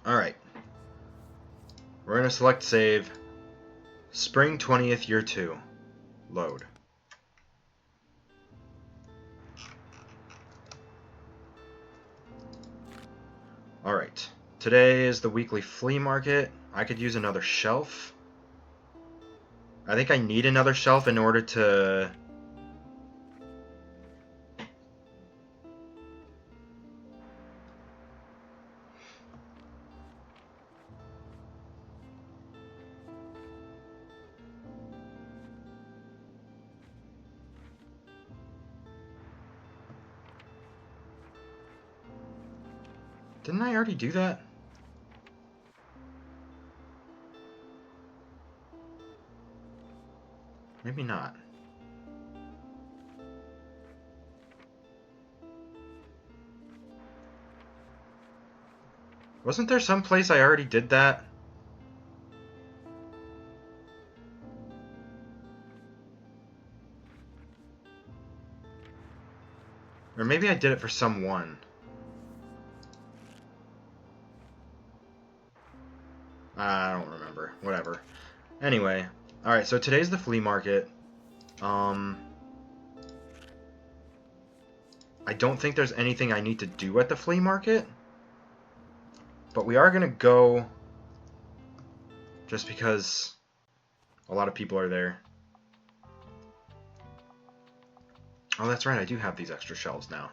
Alright. We're going to select save. Spring 20th, year 2. Load. Alright. Today is the weekly flea market. I could use another shelf. I think I need another shelf in order to... Didn't I already do that? Maybe not. Wasn't there some place I already did that? Or maybe I did it for someone. I don't remember. Whatever. Anyway. Alright, so today's the flea market. I don't think there's anything I need to do at the flea market. But we are going to go just because a lot of people are there. Oh, that's right. I do have these extra shelves now.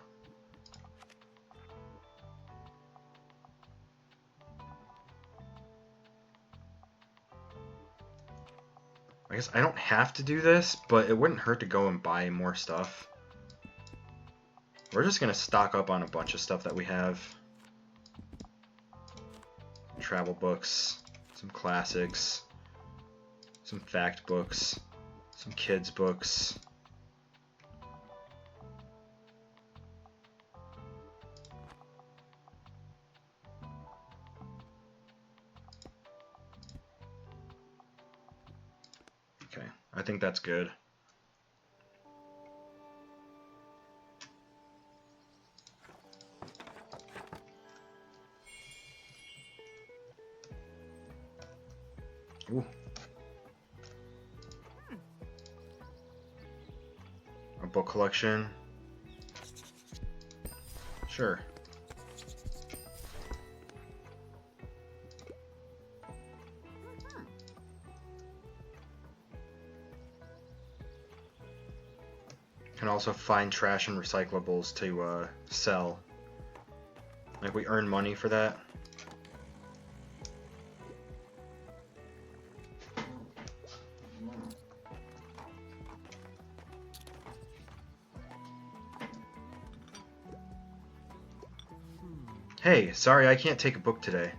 I guess I don't have to do this, but it wouldn't hurt to go and buy more stuff. We're just going to stock up on a bunch of stuff that we have. Travel books, some classics, some fact books, some kids books. Okay, I think that's good. Ooh. A book collection. Sure. Can also find trash and recyclables to sell. Like we earn money for that. Hey, sorry I can't take a book today.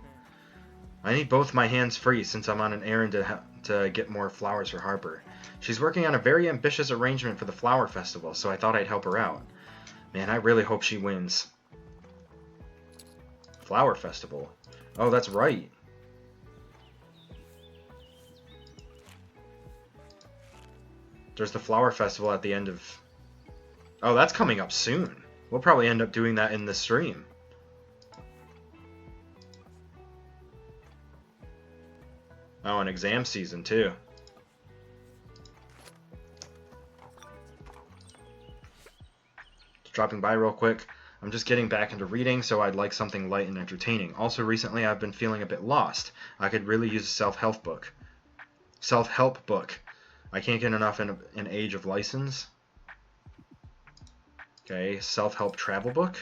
I need both my hands free since I'm on an errand to get more flowers for Harper. She's working on a very ambitious arrangement for the flower festival, so I thought I'd help her out. Man, I really hope she wins. Flower festival? Oh, that's right. There's the flower festival at the end of... Oh, that's coming up soon. We'll probably end up doing that in the stream. Oh, and exam season, too. Just dropping by real quick. I'm just getting back into reading, so I'd like something light and entertaining. Also, recently I've been feeling a bit lost. I could really use a self-help book. Self-help book. I can't get enough in an age of license. Okay, self-help travel book.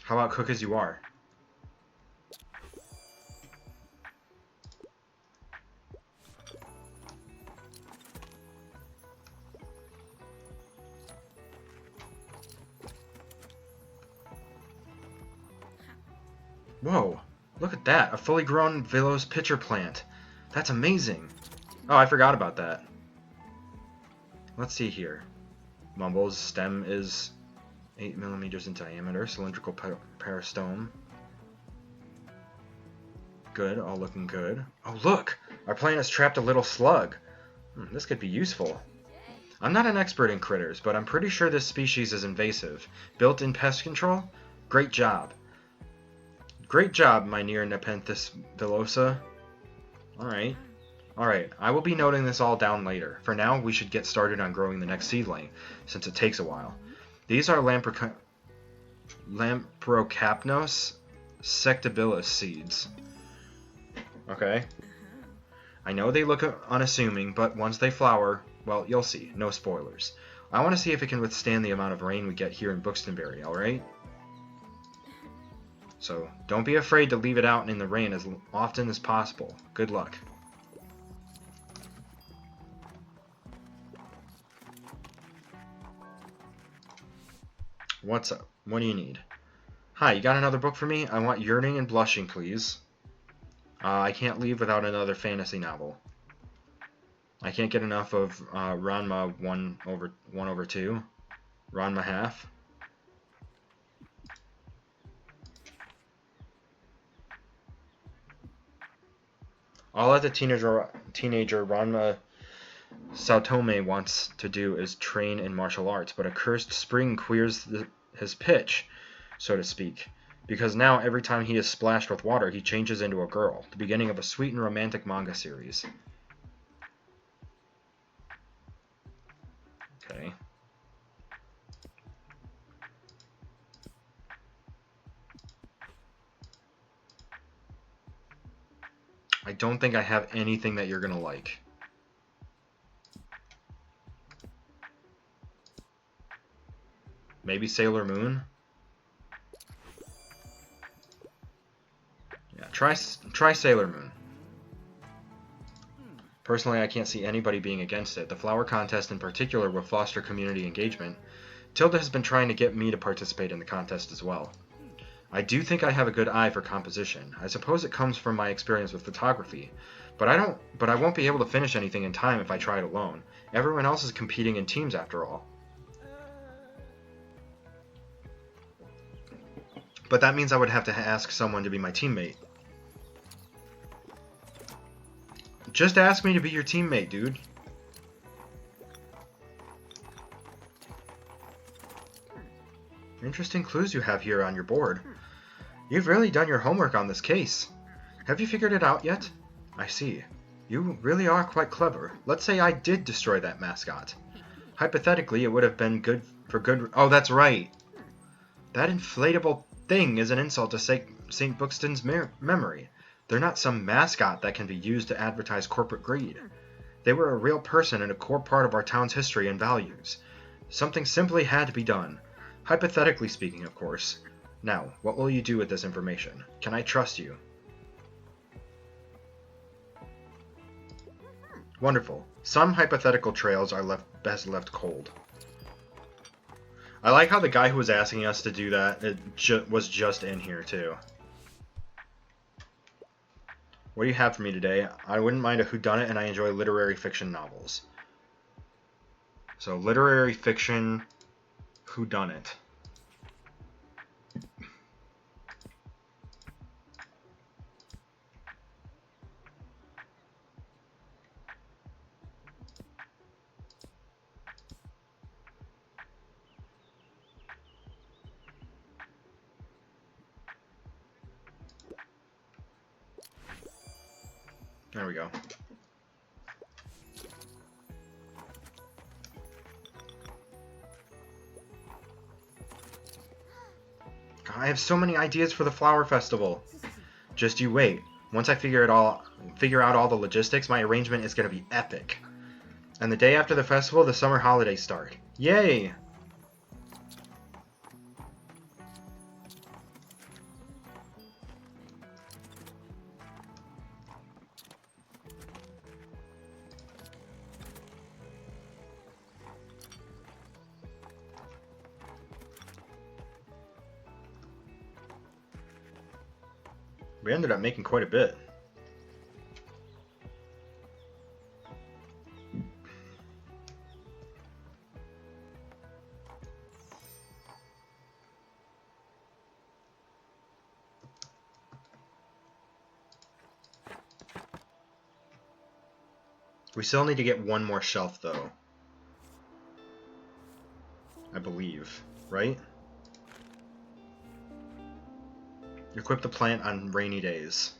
How about Cook As You Are? Whoa, look at that, a fully grown Villos pitcher plant. That's amazing. Oh, I forgot about that. Let's see here. Mumble's stem is 8 millimeters in diameter, cylindrical peristome. Good, all looking good. Oh look! Our plant has trapped a little slug. This could be useful. I'm not an expert in critters, but I'm pretty sure this species is invasive. Built-in pest control? Great job. Great job, my near Nepenthes villosa. Alright. Alright, I will be noting this all down later. For now, we should get started on growing the next seedling, since it takes a while. These are Lamprocapnos sectabilis seeds. Okay. I know they look unassuming, but once they flower, well, you'll see. No spoilers. I want to see if it can withstand the amount of rain we get here in Buxtonbury, alright? So, don't be afraid to leave it out in the rain as often as possible. Good luck. What's up? What do you need? Hi, you got another book for me? I want Yearning and Blushing, please. I can't leave without another fantasy novel. I can't get enough of Ranma 1/2. Ranma half. All that the teenager Ranma Saotome wants to do is train in martial arts, but a cursed spring queers his pitch, so to speak. Because now, every time he is splashed with water, he changes into a girl. The beginning of a sweet and romantic manga series. Okay. I don't think I have anything that you're gonna like. Maybe Sailor Moon? Yeah, try Sailor Moon. Personally, I can't see anybody being against it. The flower contest in particular will foster community engagement. Tilda has been trying to get me to participate in the contest as well. I do think I have a good eye for composition. I suppose it comes from my experience with photography. But I won't be able to finish anything in time if I try it alone. Everyone else is competing in teams after all. But that means I would have to ask someone to be my teammate. Just ask me to be your teammate, dude. Interesting clues you have here on your board. You've really done your homework on this case. Have you figured it out yet? I see. You really are quite clever. Let's say I did destroy that mascot. Hypothetically, it would have been good for good... Oh, that's right. That inflatable thing is an insult to St. Buxton's memory. They're not some mascot that can be used to advertise corporate greed. They were a real person and a core part of our town's history and values. Something simply had to be done. Hypothetically speaking, of course. Now, what will you do with this information? Can I trust you? Wonderful. Some hypothetical trails are best left cold. I like how the guy who was asking us to do that was just in here, too. What do you have for me today? I wouldn't mind a whodunit, and I enjoy literary fiction novels. So, literary fiction, whodunit. There we go. God, I have so many ideas for the flower festival. Just you wait. Once I figure out all the logistics, my arrangement is going to be epic. And the day after the festival, the summer holidays start. Yay! We ended up making quite a bit. We still need to get one more shelf, though. I believe. Right? Equip the plant on rainy days.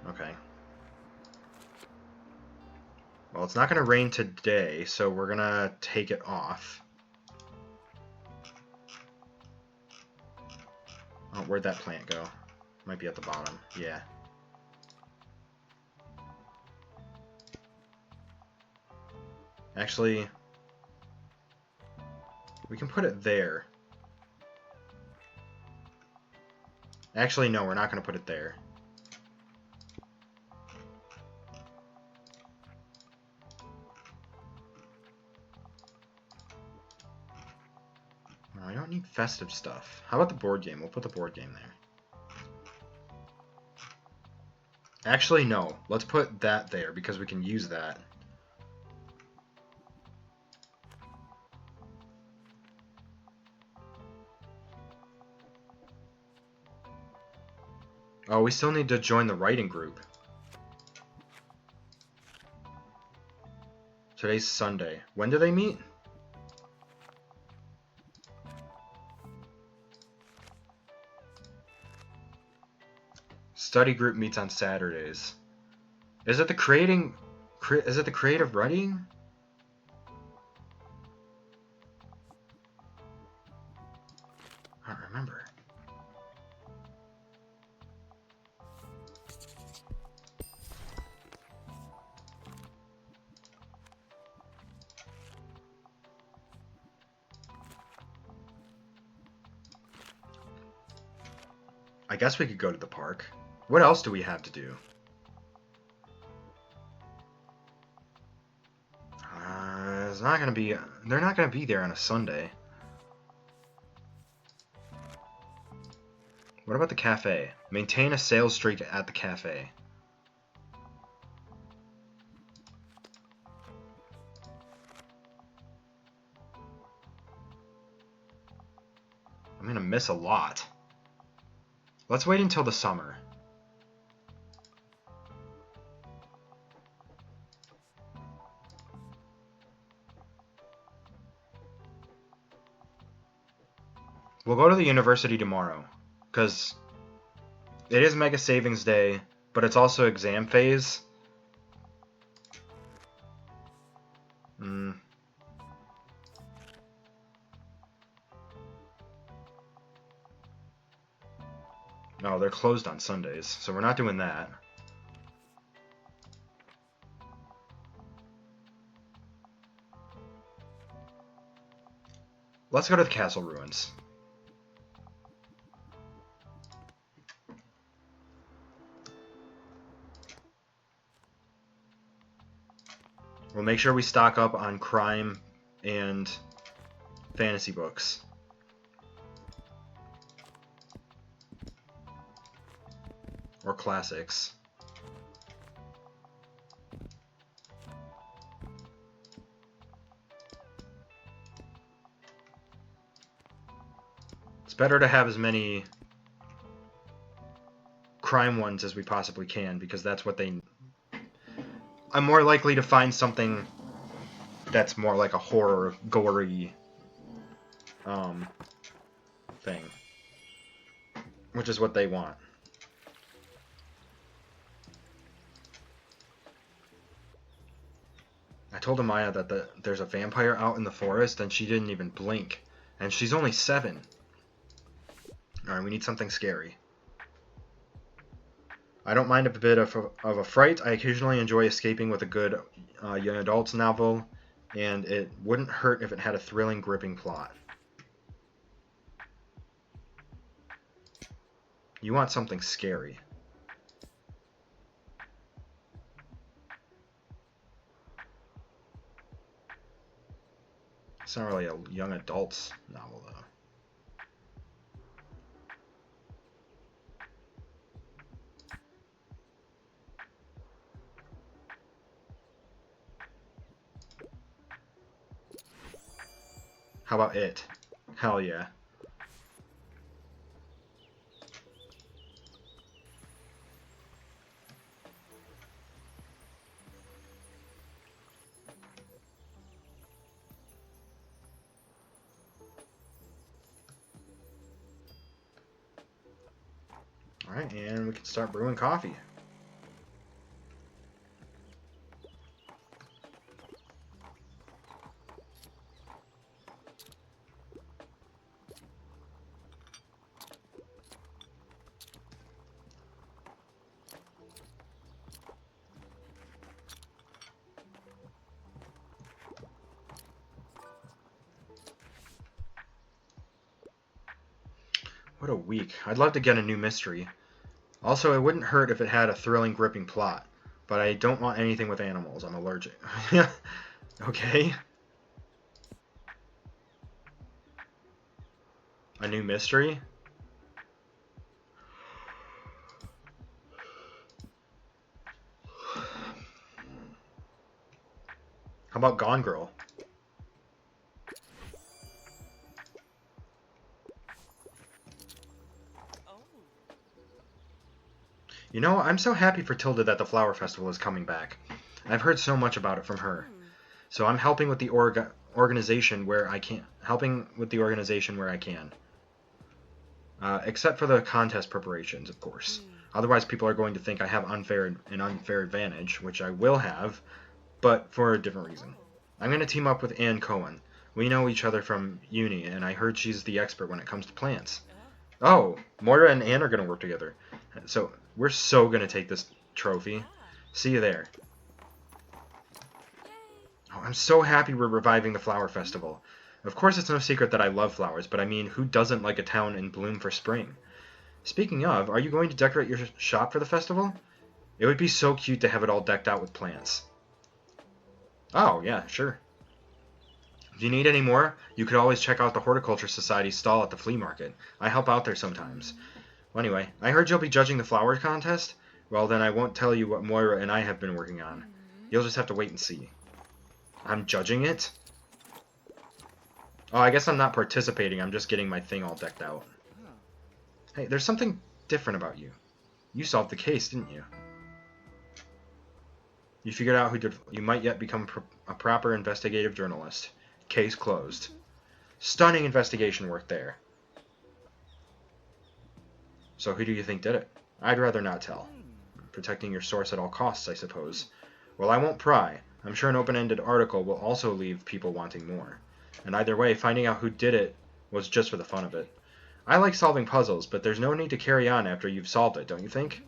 Okay. Well, it's not going to rain today, so we're going to take it off. Oh, where'd that plant go? Might be at the bottom. Yeah. Actually, we can put it there. Actually, no, we're not going to put it there. I don't need festive stuff. How about the board game? We'll put the board game there. Actually, no. Let's put that there because we can use that. Oh, we still need to join the writing group. Today's Sunday. When do they meet? Study group meets on Saturdays. Is it the creative writing? I don't remember. I guess we could go to the park. What else do we have to do? It's not gonna be. They're not gonna be there on a Sunday. What about the cafe? Maintain a sales streak at the cafe. I'm gonna miss a lot. Let's wait until the summer. We'll go to the university tomorrow, because it is Mega Savings Day, but it's also exam phase. No, they're closed on Sundays, so we're not doing that. Let's go to the castle ruins. We'll make sure we stock up on crime and fantasy books. Or classics. It's better to have as many crime ones as we possibly can, because that's what they... I'm more likely to find something that's more like a horror, gory thing. Which is what they want. I told Amaya that there's a vampire out in the forest, and she didn't even blink. And she's only 7. Alright, we need something scary. I don't mind a bit of a fright. I occasionally enjoy escaping with a good young adults novel, and it wouldn't hurt if it had a thrilling, gripping plot. You want something scary. It's not really a young adults novel, though. How about it? Hell yeah. Alright, and we can start brewing coffee. What a week. I'd love to get a new mystery. Also, it wouldn't hurt if it had a thrilling, gripping plot. But I don't want anything with animals. I'm allergic. Okay. A new mystery? How about Gone Girl? You know, I'm so happy for Tilda that the Flower Festival is coming back. I've heard so much about it from her. So I'm helping with the organization where I can. Except for the contest preparations, of course. Otherwise, people are going to think I have an unfair advantage, which I will have, but for a different reason. I'm going to team up with Ann Cohen. We know each other from uni, and I heard she's the expert when it comes to plants. Oh, Moira and Ann are going to work together. So we're so going to take this trophy. See you there. Oh, I'm so happy we're reviving the Flower Festival. Of course, it's no secret that I love flowers, but I mean, who doesn't like a town in bloom for spring? Speaking of, are you going to decorate your shop for the festival? It would be so cute to have it all decked out with plants. Oh, yeah, sure. If you need any more, you could always check out the Horticulture Society's stall at the flea market. I help out there sometimes. Well, anyway, I heard you'll be judging the flower contest? Well, then I won't tell you what Moira and I have been working on. You'll just have to wait and see. I'm judging it? Oh, I guess I'm not participating. I'm just getting my thing all decked out. Hey, there's something different about you. You solved the case, didn't you? You figured out who did. You might yet become a proper investigative journalist. Case closed. Stunning investigation work there. So who do you think did it? I'd rather not tell. Protecting your source at all costs, I suppose. Well, I won't pry. I'm sure an open-ended article will also leave people wanting more. And either way, finding out who did it was just for the fun of it. I like solving puzzles, but there's no need to carry on after you've solved it, don't you think?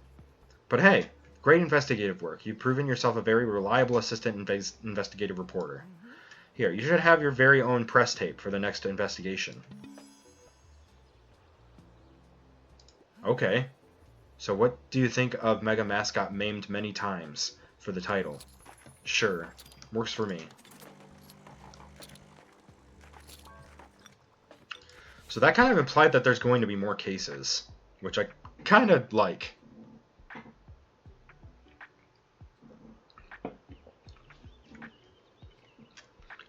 But hey, great investigative work. You've proven yourself a very reliable assistant investigative reporter. Here, you should have your very own press tape for the next investigation. Okay. So what do you think of Mega Mascot maimed many times for the title? Sure. Works for me. So that kind of implied that there's going to be more cases, which I kind of like.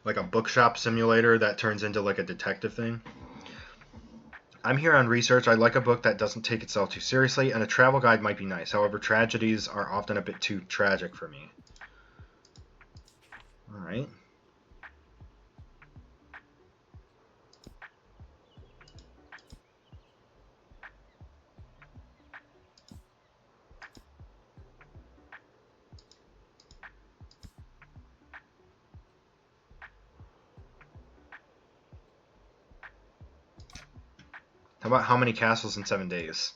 Like a bookshop simulator that turns into like a detective thing. I'm here on research. I like a book that doesn't take itself too seriously, and a travel guide might be nice. However, tragedies are often a bit too tragic for me. Alright. How about how many castles in 7 days?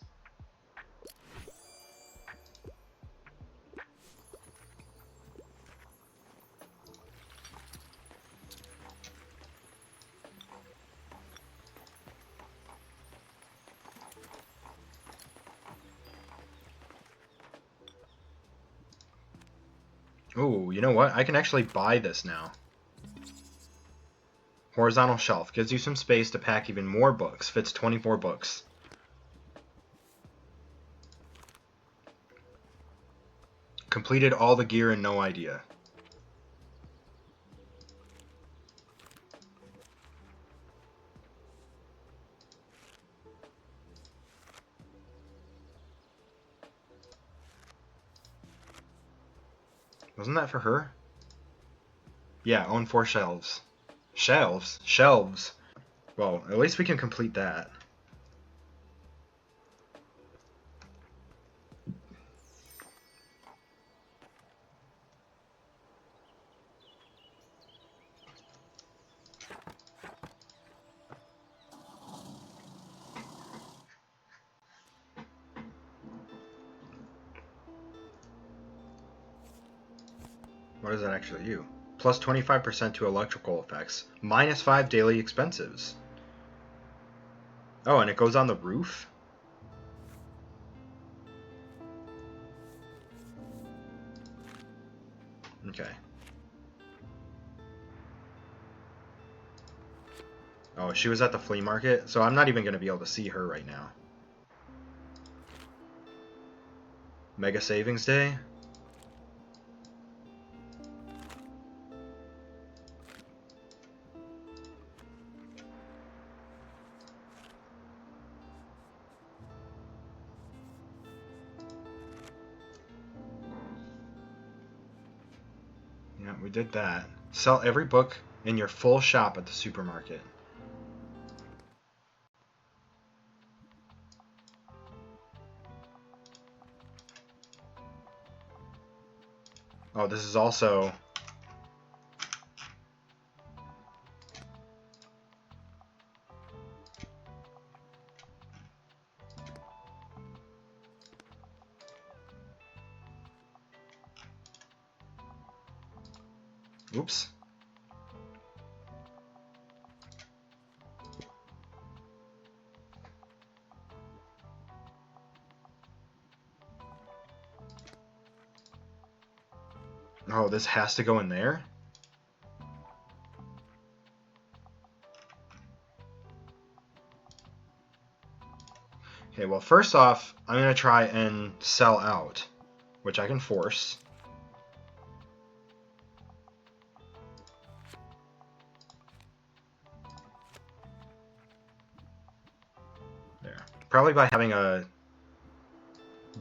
Oh, you know what? I can actually buy this now. Horizontal shelf. Gives you some space to pack even more books. Fits 24 books. Completed all the gear and no idea. Wasn't that for her? Yeah, own 4 shelves. Shelves? Shelves. Well, at least we can complete that. What does that actually do? Plus 25% to electrical effects. Minus 5 daily expenses. Oh, and it goes on the roof? Okay. Oh, she was at the flea market, so I'm not even going to be able to see her right now. Mega Savings Day? Yeah, we did that. Sell every book in your full shop at the supermarket. Oh, this is also... Oops. Oh, this has to go in there? Okay, well, first off, I'm going to try and sell out, which I can force. There. Probably by having a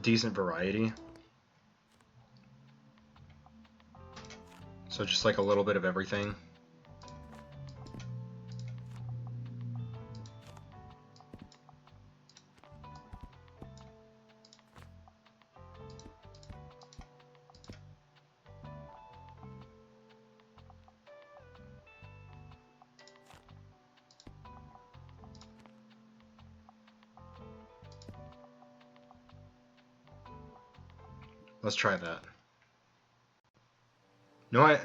decent variety. So just like a little bit of everything. Let's try that. No,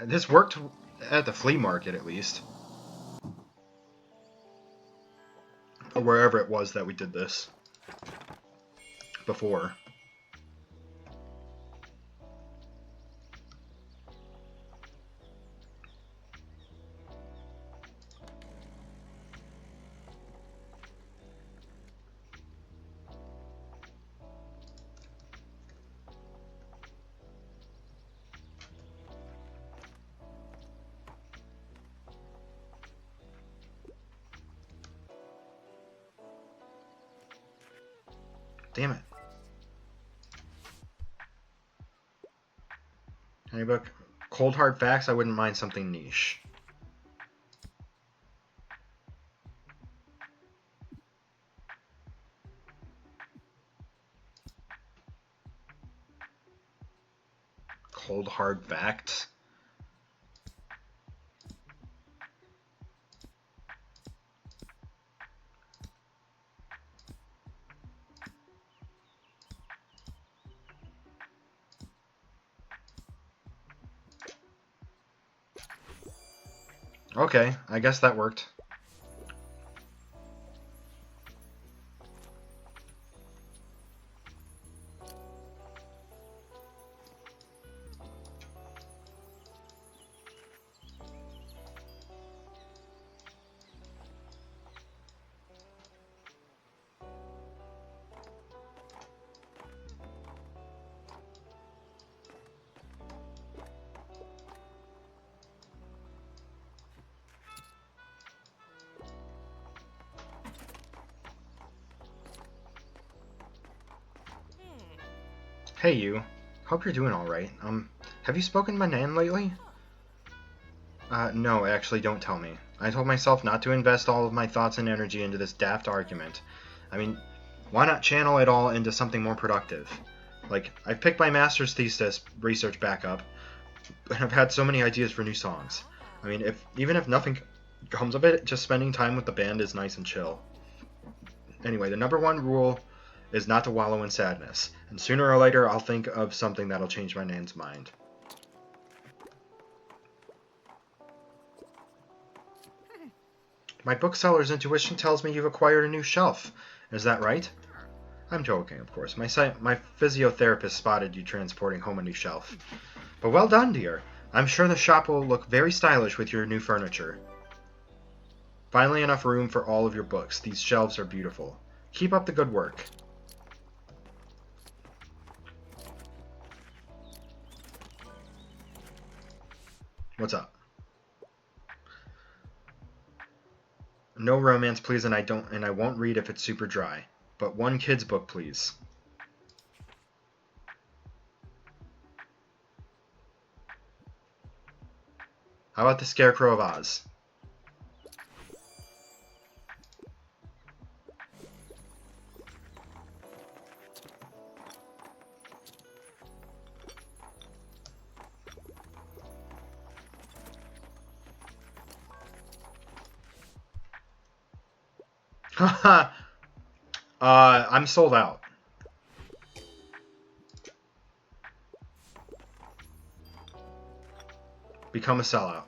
this worked at the flea market at least. Or wherever it was that we did this before. Damn it. Tiny book. Cold hard facts, I wouldn't mind something niche. Cold hard facts? Okay, I guess that worked. Hey you. Hope you're doing alright. Have you spoken to my nan lately? No, actually don't tell me. I told myself not to invest all of my thoughts and energy into this daft argument. I mean, why not channel it all into something more productive? Like, I've picked my master's thesis research back up, and I've had so many ideas for new songs. I mean, even if nothing comes of it, just spending time with the band is nice and chill. Anyway, the number one rule is not to wallow in sadness, and sooner or later I'll think of something that'll change my nan's mind. My bookseller's intuition tells me you've acquired a new shelf. Is that right? I'm joking, of course. My physiotherapist spotted you transporting home a new shelf. But well done, dear. I'm sure the shop will look very stylish with your new furniture. Finally enough room for all of your books. These shelves are beautiful. Keep up the good work. What's up? No romance, please, and I won't read if it's super dry. But one kid's book, please. How about the Scarecrow of Oz? Haha. I'm sold out. Become a sellout.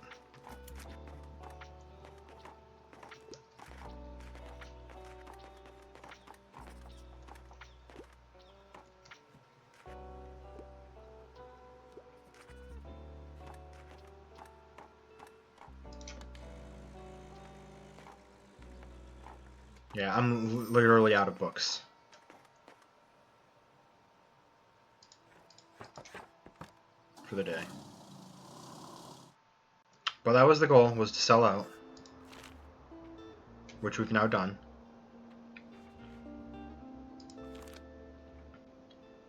Yeah, I'm literally out of books. For the day. But that was the goal, was to sell out. Which we've now done.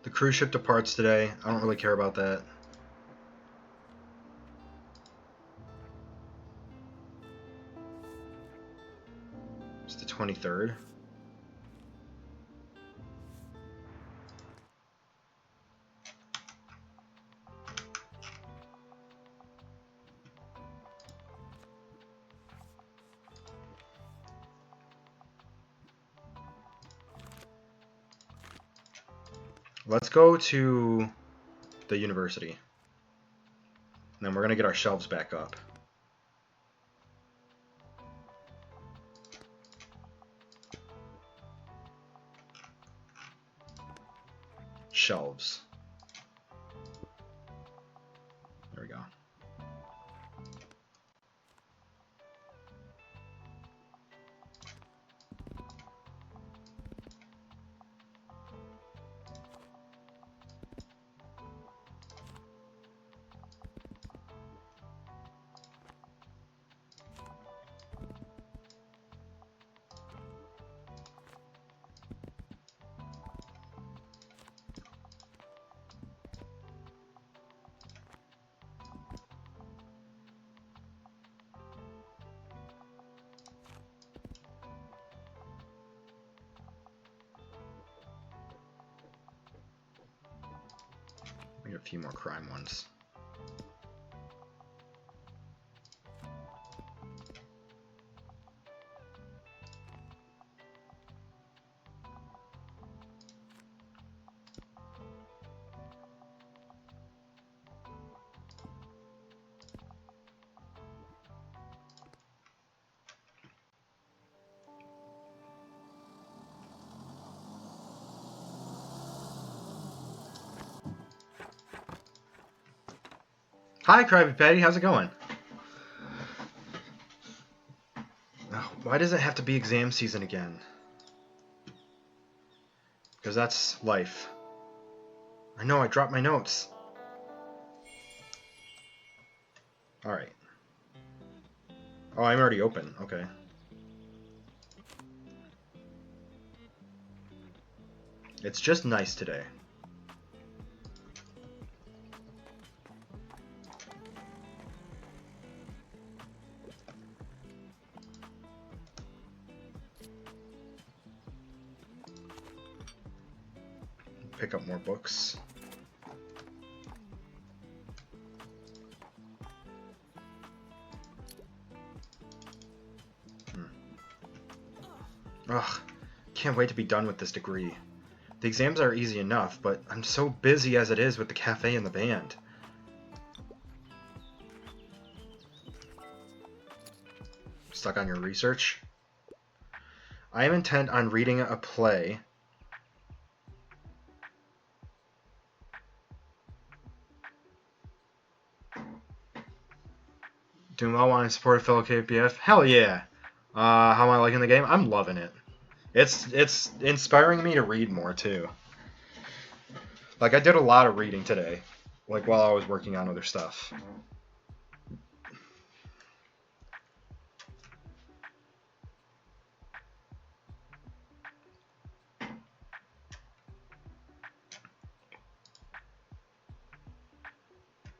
The cruise ship departs today. I don't really care about that. It's the 23rd. Let's go to the university. And then we're going to get our shelves back up. Shelves. There we go. We get a few more crime ones. Hi, Krabby Patty. How's it going? Oh, why does it have to be exam season again? Because that's life. I know, I dropped my notes. Alright. Oh, I'm already open. Okay. It's just nice today. Pick up more books. Ugh, can't wait to be done with this degree. The exams are easy enough, but I'm so busy as it is with the cafe and the band. Stuck on your research? I am intent on reading a play. Doing well, want to support a fellow KPF? Hell yeah! How am I liking the game? I'm loving it. It's inspiring me to read more too. Like I did a lot of reading today, like while I was working on other stuff.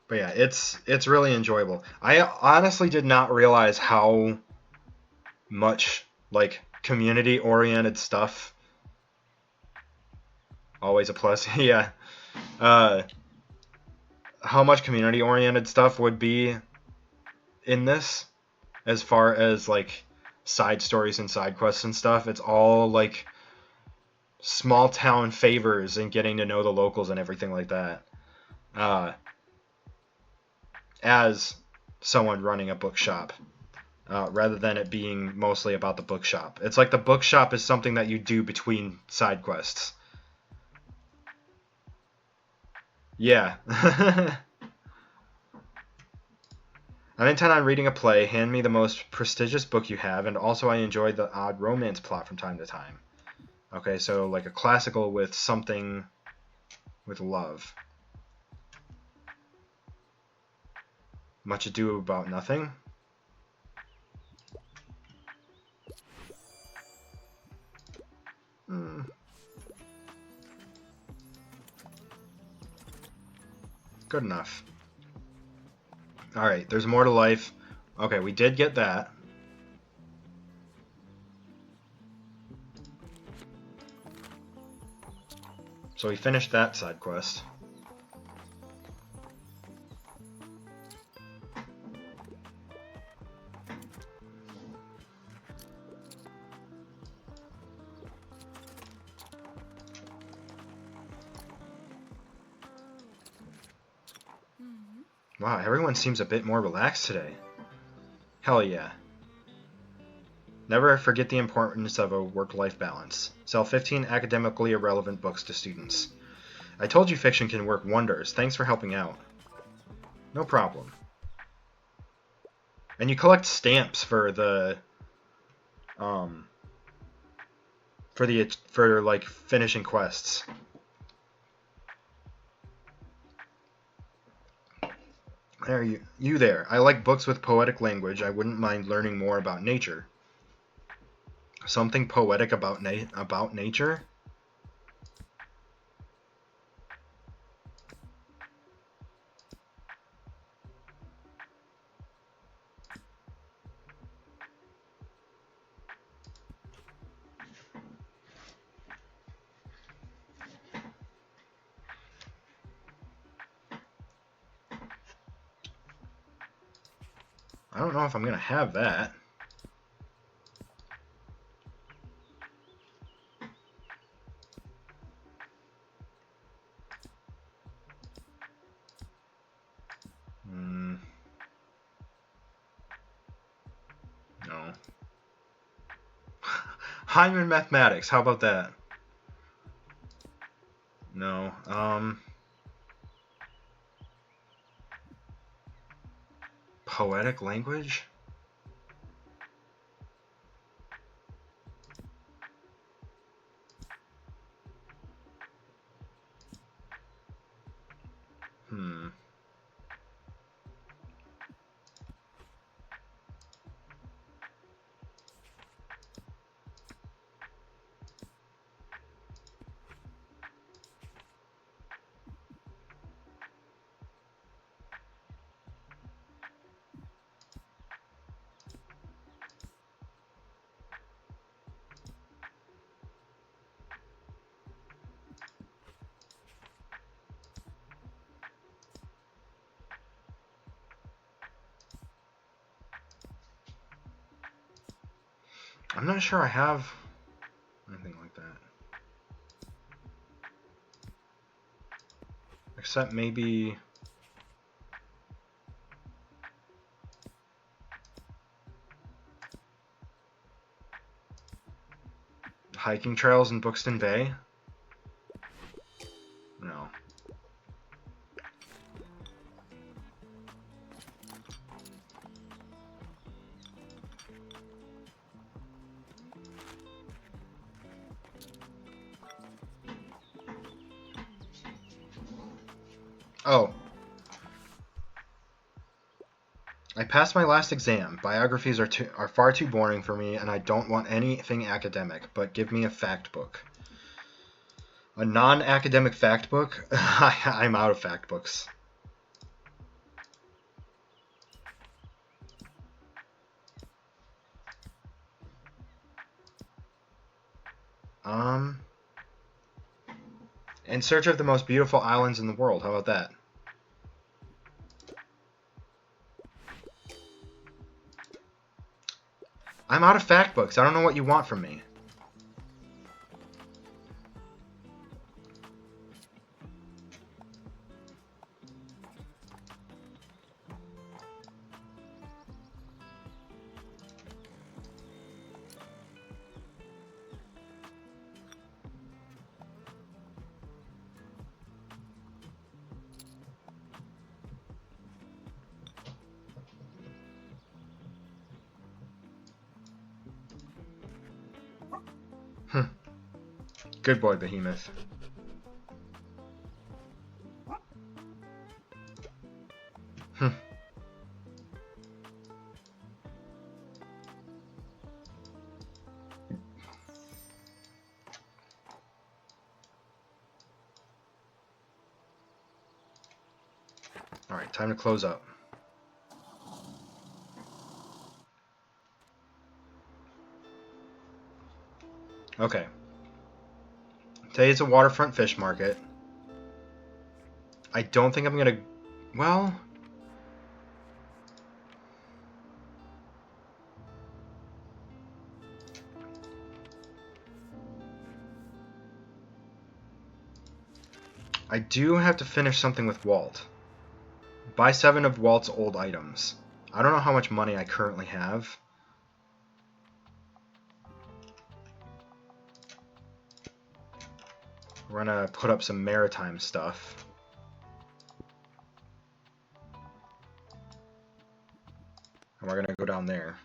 But yeah, it's really enjoyable. I honestly did not realize how much like community oriented stuff, always a plus. Yeah. How much community oriented stuff would be in this as far as like side stories and side quests and stuff. It's all like small town favors and getting to know the locals and everything like that. As someone running a bookshop, rather than it being mostly about the bookshop. It's like the bookshop is something that you do between side quests. Yeah. I'm intent on reading a play. Hand me the most prestigious book you have, and also I enjoy the odd romance plot from time to time. Okay, so like a classical with something with love. Much Ado About Nothing. Good enough. Alright, there's more to life. Okay, we did get that. So we finished that side quest. Wow, everyone seems a bit more relaxed today. Hell yeah. Never forget the importance of a work-life balance. Sell 15 academically irrelevant books to students. I told you fiction can work wonders. Thanks for helping out. No problem. And you collect stamps for the for like finishing quests. There you there. I like books with poetic language. I wouldn't mind learning more about nature. Something poetic about nature? I don't know if I'm going to have that. No. Hyman Mathematics, how about that? No. Poetic language? I'm not sure I have anything like that. Except maybe... hiking trails in Buxton Bay? No. Oh. I passed my last exam. Biographies are far too boring for me, and I don't want anything academic, but give me a fact book. A non-academic fact book? I'm out of fact books. In search of the most beautiful islands in the world. How about that? I'm out of fact books. I don't know what you want from me. Good boy, Behemoth. Alright, time to close up. Okay. Today's a waterfront fish market. I don't think I'm gonna... Well... I do have to finish something with Walt. Buy 7 of Walt's old items. I don't know how much money I currently have. We're gonna put up some maritime stuff. And we're gonna go down there.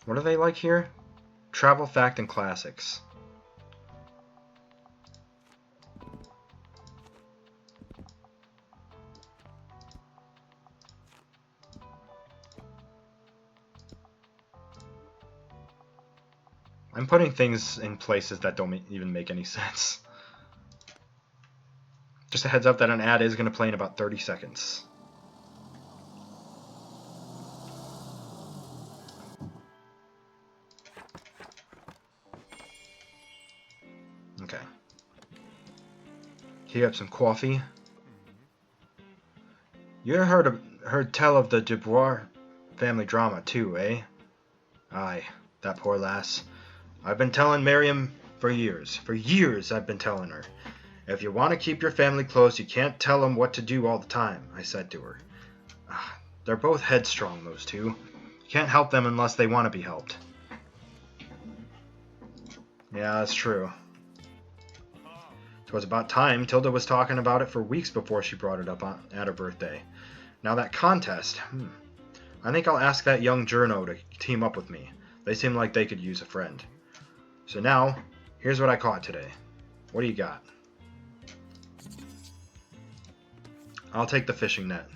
What are they like here? Travel, fact, and classics. I'm putting things in places that don't even make any sense. Just a heads up that an ad is going to play in about 30 seconds. Okay. Heat up some coffee. You heard tell of the Dubois family drama too, eh? Aye, that poor lass. I've been telling Miriam for years. For years I've been telling her. If you want to keep your family close, you can't tell them what to do all the time, I said to her. They're both headstrong, those two. You can't help them unless they want to be helped. Yeah, that's true. It was about time. Tilda was talking about it for weeks before she brought it up at her birthday. Now that contest, I think I'll ask that young journo to team up with me. They seem like they could use a friend. So now, here's what I caught today. What do you got? I'll take the fishing net.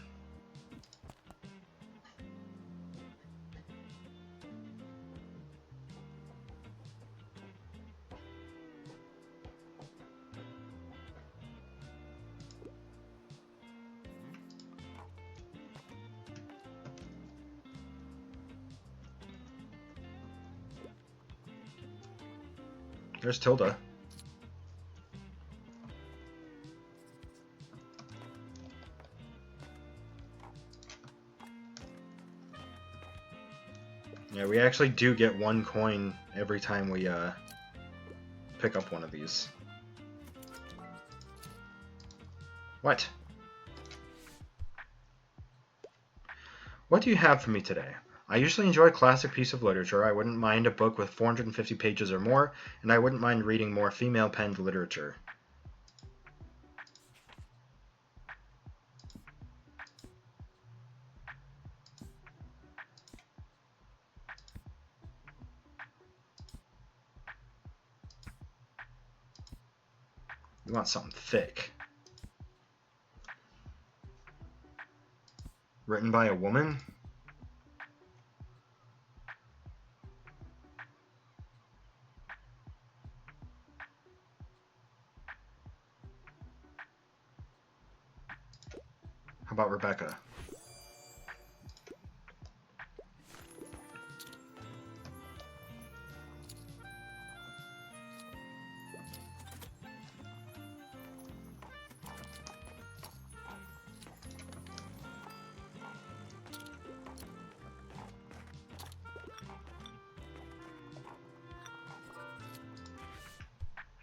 There's Tilda. Yeah, we actually do get 1 coin every time we pick up one of these. What? What do you have for me today? I usually enjoy a classic piece of literature. I wouldn't mind a book with 450 pages or more, and I wouldn't mind reading more female-penned literature. You want something thick. Written by a woman? How about Rebecca?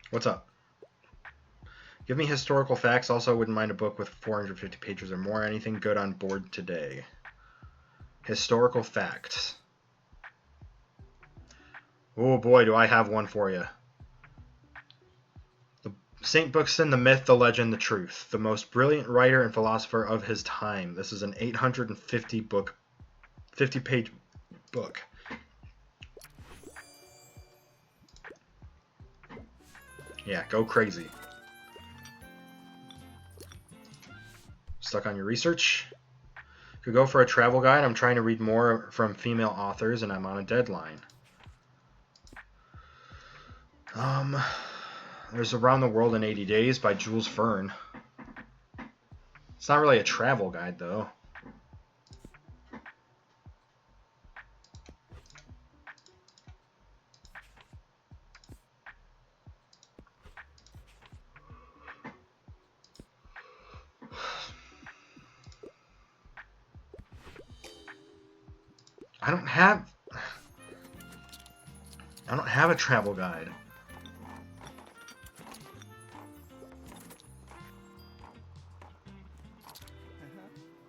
What's up? Give me historical facts. Also, wouldn't mind a book with 450 pages or more. Anything good on board today? Historical facts. Oh boy, do I have one for you. St. Buxton, the myth, the legend, the truth. The most brilliant writer and philosopher of his time. This is an 50-page book. Yeah, go crazy. Stuck on your research? Could go for a travel guide. I'm trying to read more from female authors, and I'm on a deadline. There's Around the World in 80 Days by Jules Verne. It's not really a travel guide, though. I don't have a travel guide.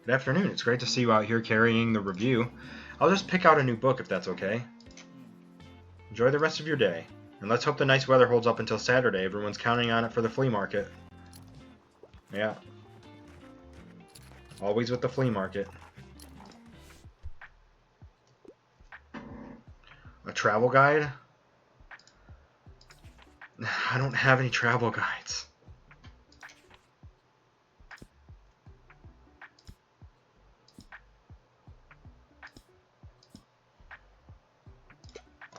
Good afternoon. It's great to see you out here carrying the review. I'll just pick out a new book if that's okay. Enjoy the rest of your day. And let's hope the nice weather holds up until Saturday. Everyone's counting on it for the flea market. Yeah. Always with the flea market. A travel guide? I don't have any travel guides.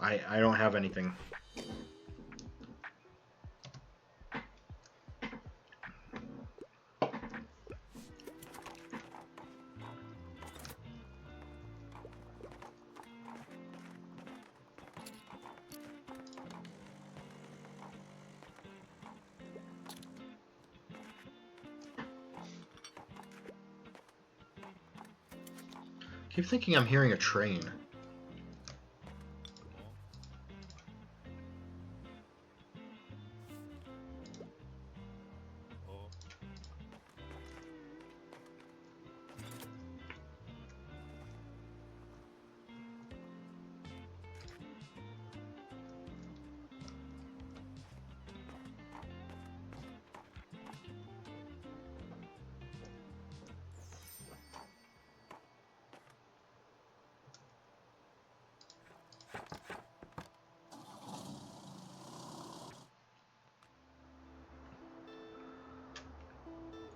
I don't have anything. I keep thinking I'm hearing a train.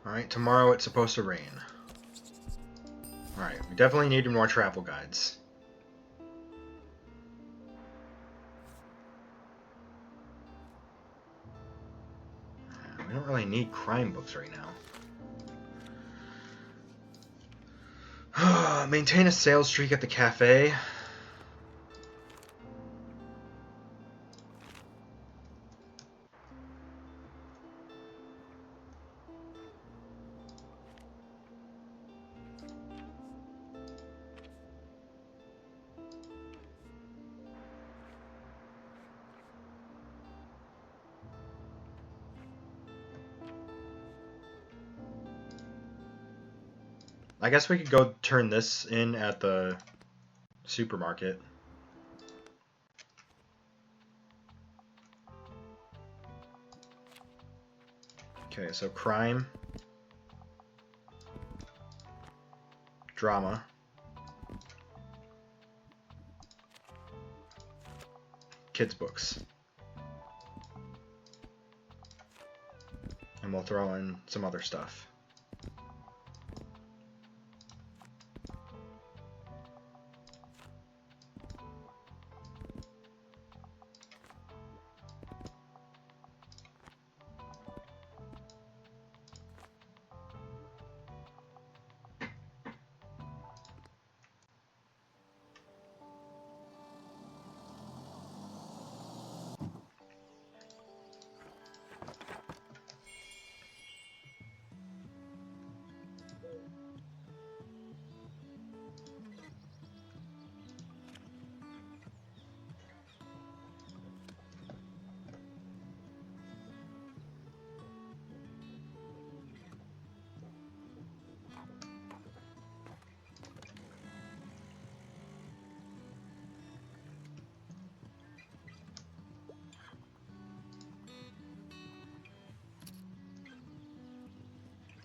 Alright, tomorrow it's supposed to rain. Alright, we definitely need more travel guides. We don't really need crime books right now. Maintain a sales streak at the cafe. I guess we could go turn this in at the supermarket. Okay, so crime, drama, kids books. And we'll throw in some other stuff.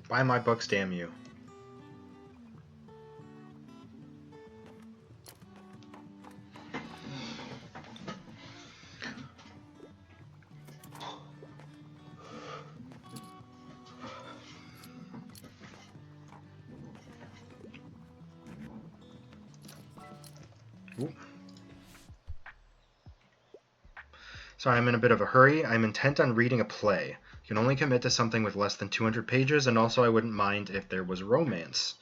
Buy my books, damn you. Ooh. Sorry, I'm in a bit of a hurry. I'm intent on reading a play. You can only commit to something with less than 200 pages, and also I wouldn't mind if there was romance.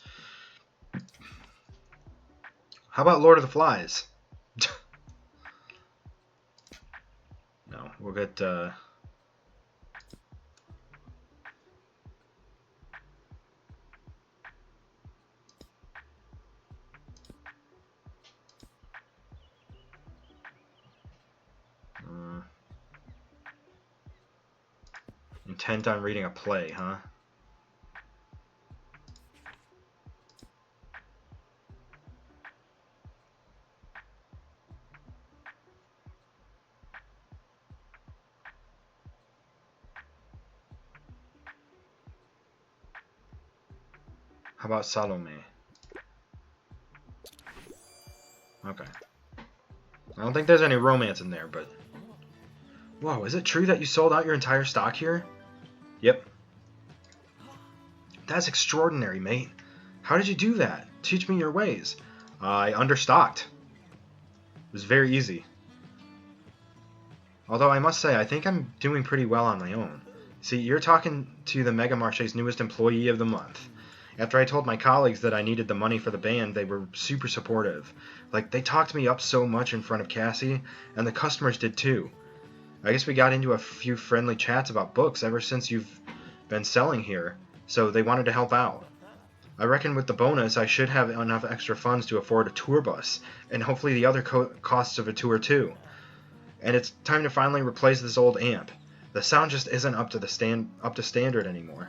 How about Lord of the Flies? No, we'll get, intent on reading a play, huh? How about Salome? Okay. I don't think there's any romance in there, but... Whoa, is it true that you sold out your entire stock here? Yep. That's extraordinary, mate. How did you do that? Teach me your ways. I understocked. It was very easy. Although I must say, I think I'm doing pretty well on my own. See, you're talking to the Mega Marche's newest employee of the month. After I told my colleagues that I needed the money for the band, they were super supportive. Like, they talked me up so much in front of Cassie, and the customers did too. I guess we got into a few friendly chats about books ever since you've been selling here, so they wanted to help out. I reckon with the bonus, I should have enough extra funds to afford a tour bus, and hopefully the other costs of a tour too. And it's time to finally replace this old amp. The sound just isn't up to standard anymore.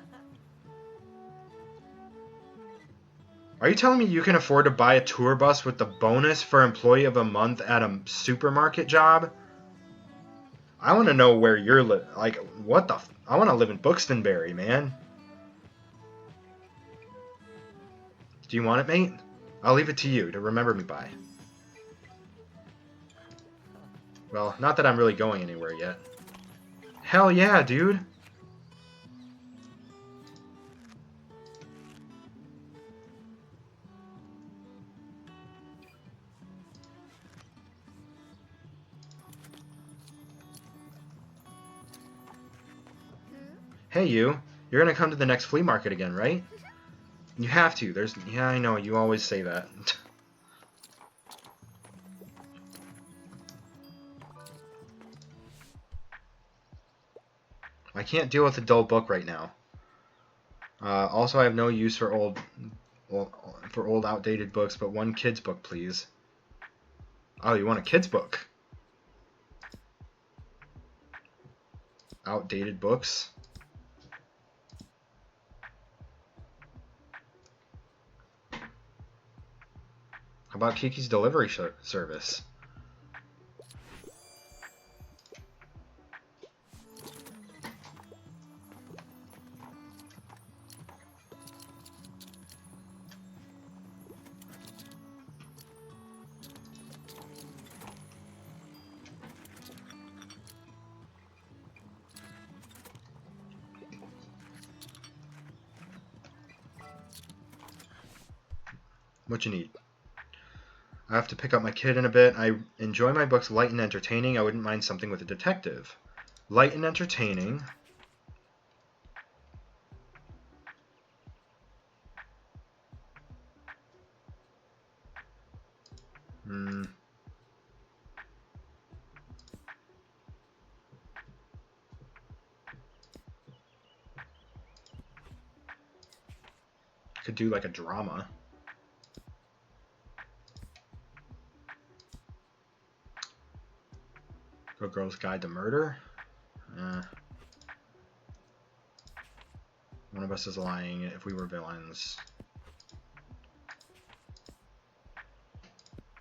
Are you telling me you can afford to buy a tour bus with the bonus for employee of a month at a supermarket job? I want to know where you're like, what the I want to live in Buxtonbury, man. Do you want it, mate? I'll leave it to you to remember me by. Well, not that I'm really going anywhere yet. Hell yeah, dude! Hey you, you're gonna come to the next flea market again, right? You have to. Yeah, I know, you always say that. I can't deal with a dull book right now. Also, I have no use for old outdated books, but one kid's book, please. Oh, you want a kid's book? Outdated books? about Kiki's delivery service? What you need? I have to pick up my kid in a bit. I enjoy my books light and entertaining. I wouldn't mind something with a detective. Light and entertaining. Could do like a drama. Good Girl's Guide to Murder. One of us is lying if we were villains.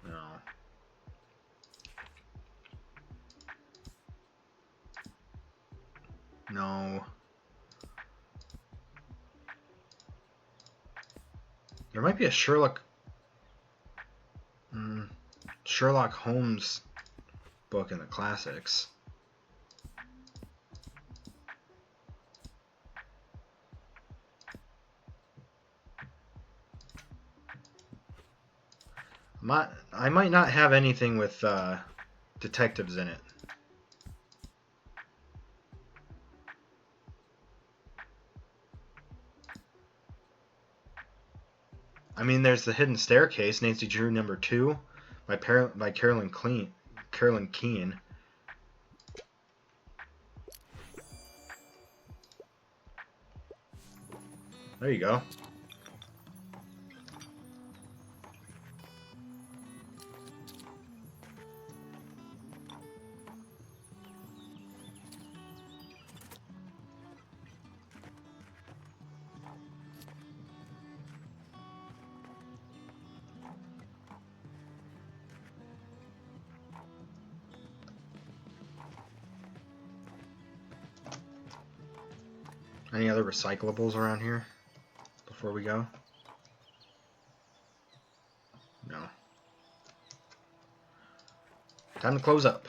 No. No. There might be a Sherlock Holmes book in the classics. I might not have anything with detectives in it. I mean, there's The Hidden Staircase, Nancy Drew #2 by Carolyn Keene. There you go. Any other recyclables around here before we go? No. Time to close up.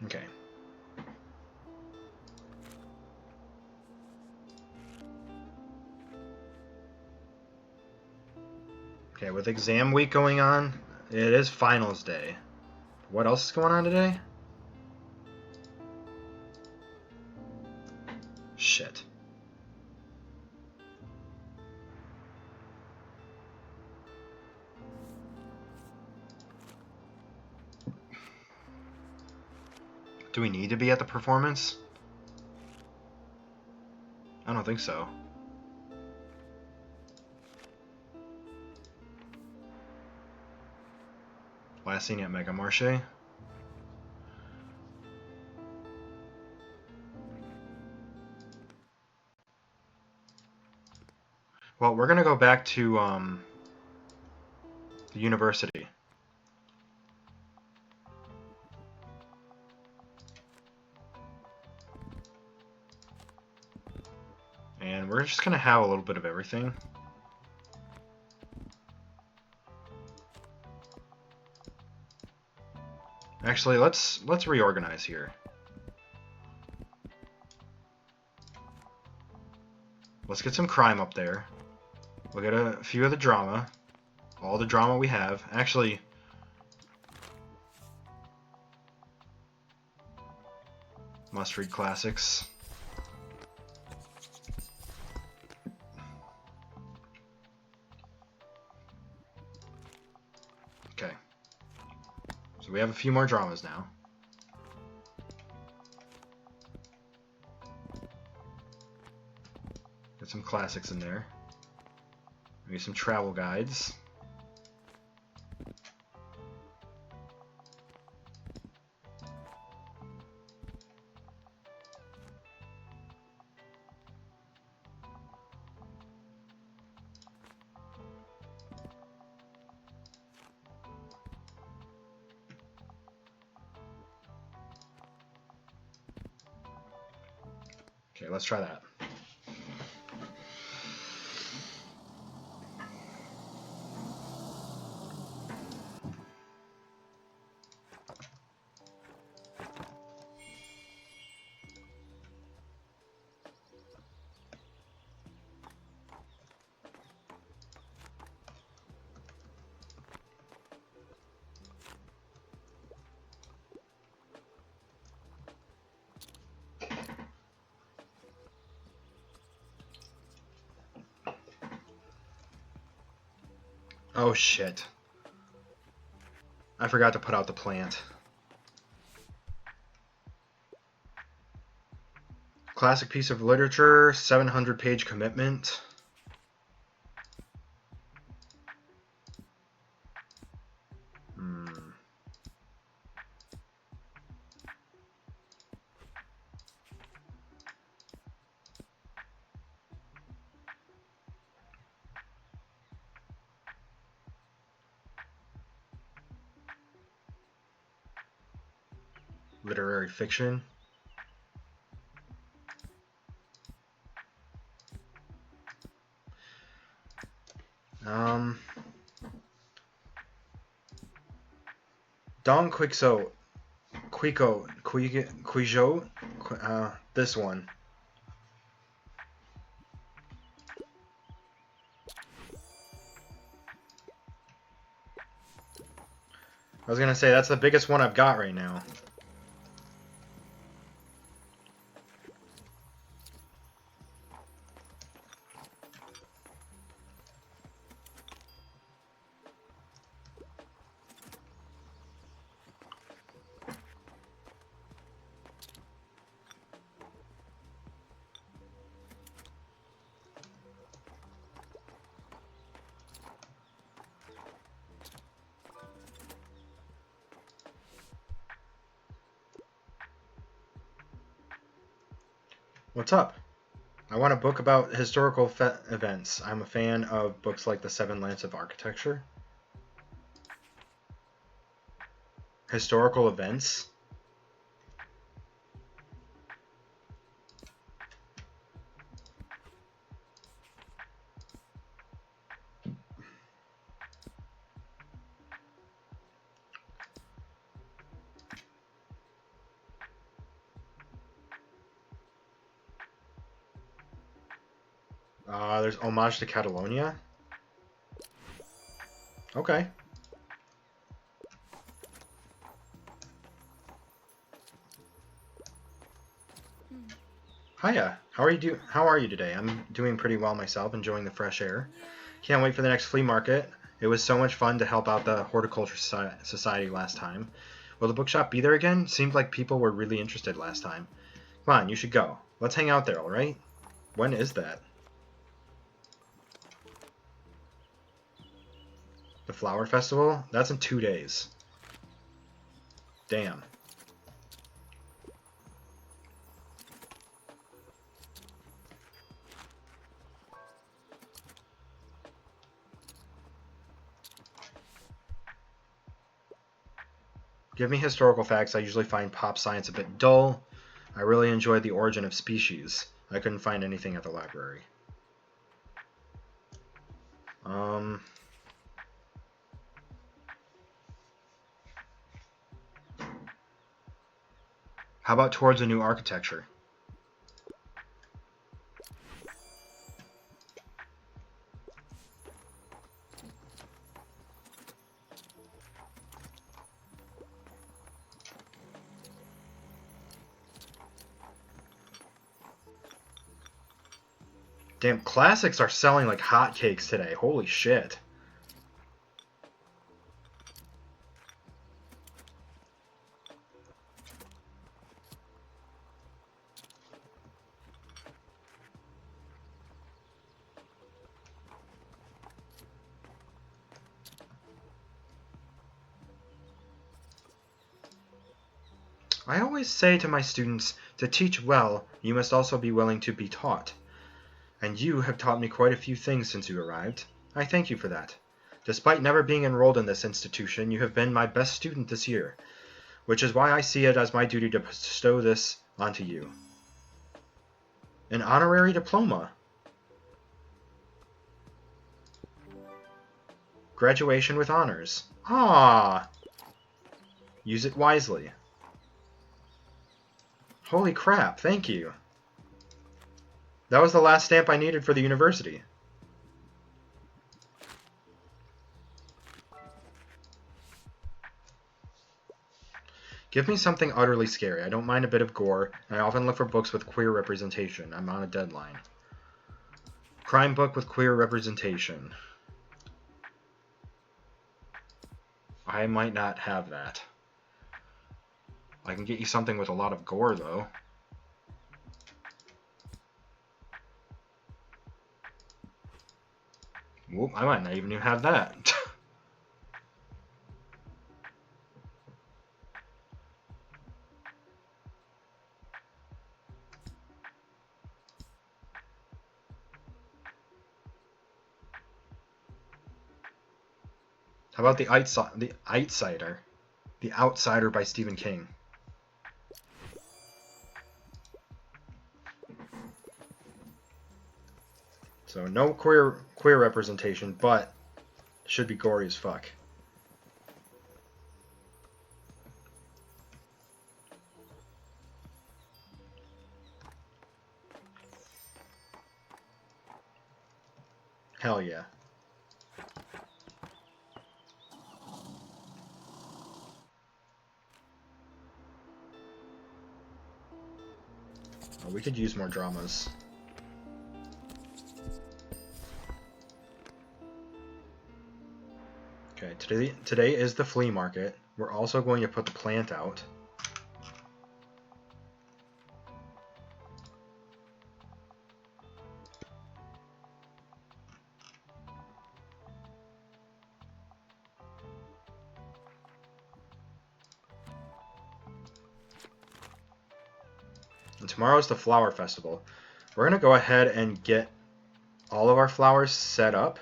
Okay. Okay, with exam week going on, it is finals day. What else is going on today? Shit. Do we need to be at the performance? I don't think so. Last seen at Mega Marché. Well, we're gonna go back to the university. And we're just gonna have a little bit of everything. Actually, let's reorganize here. Let's get some crime up there. We'll get a few of the drama. All the drama we have. Actually, must read classics. Okay. So we have a few more dramas now. Get some classics in there. Maybe some travel guides. Okay, let's try that. Oh shit. I forgot to put out the plant. Classic piece of literature, 700-page commitment. Literary fiction. Don Quixote. Quijote? This one. I was gonna say, that's the biggest one I've got right now. What's up? I want a book about historical events. I'm a fan of books like The Seven Lamps of Architecture. Historical events? There's Homage to Catalonia. Okay. Hiya. How are you today? I'm doing pretty well myself, enjoying the fresh air. Can't wait for the next flea market. It was so much fun to help out the Horticulture Society last time. Will the bookshop be there again? Seemed like people were really interested last time. Come on, you should go. Let's hang out there, alright? When is that? The Flower Festival? That's in 2 days. Damn. Give me historical facts. I usually find pop science a bit dull. I really enjoyed The Origin of Species. I couldn't find anything at the library. How about Towards a New Architecture? Damn, classics are selling like hotcakes today. Holy shit. I always say to my students, to teach well, you must also be willing to be taught. And you have taught me quite a few things since you arrived. I thank you for that. Despite never being enrolled in this institution, you have been my best student this year, which is why I see it as my duty to bestow this onto you. An honorary diploma. Graduation with honors. Ah! Use it wisely. Holy crap, thank you. That was the last stamp I needed for the university. Give me something utterly scary. I don't mind a bit of gore, and I often look for books with queer representation. I'm on a deadline. Crime book with queer representation. I might not have that. I can get you something with a lot of gore, though. Whoop, I might not even have that. How about the Outsider? The Outsider by Stephen King. So no queer representation, but should be gory as fuck. Hell yeah. Oh, we could use more dramas. Okay, today is the flea market. We're also going to put the plant out. And tomorrow's the flower festival. We're going to go ahead and get all of our flowers set up.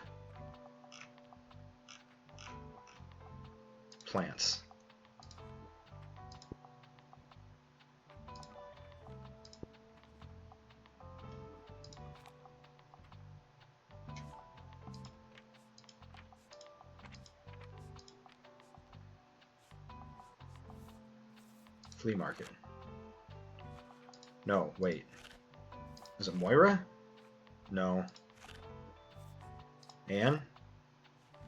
Plants. Flea market. No, wait. Is it Moira? No. Anne?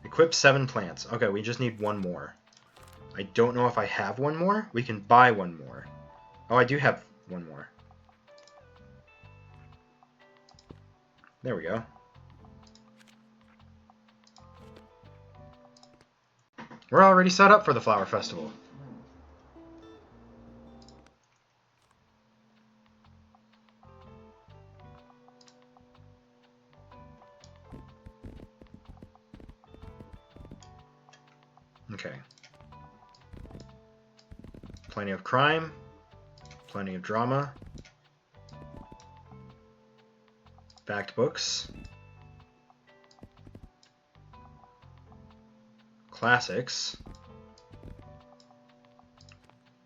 Equip 7 plants. Okay, we just need one more. I don't know if I have one more. We can buy one more. Oh, I do have one more. There we go. We're already set up for the flower festival. Okay. Plenty of crime. Plenty of drama. Fact books. Classics.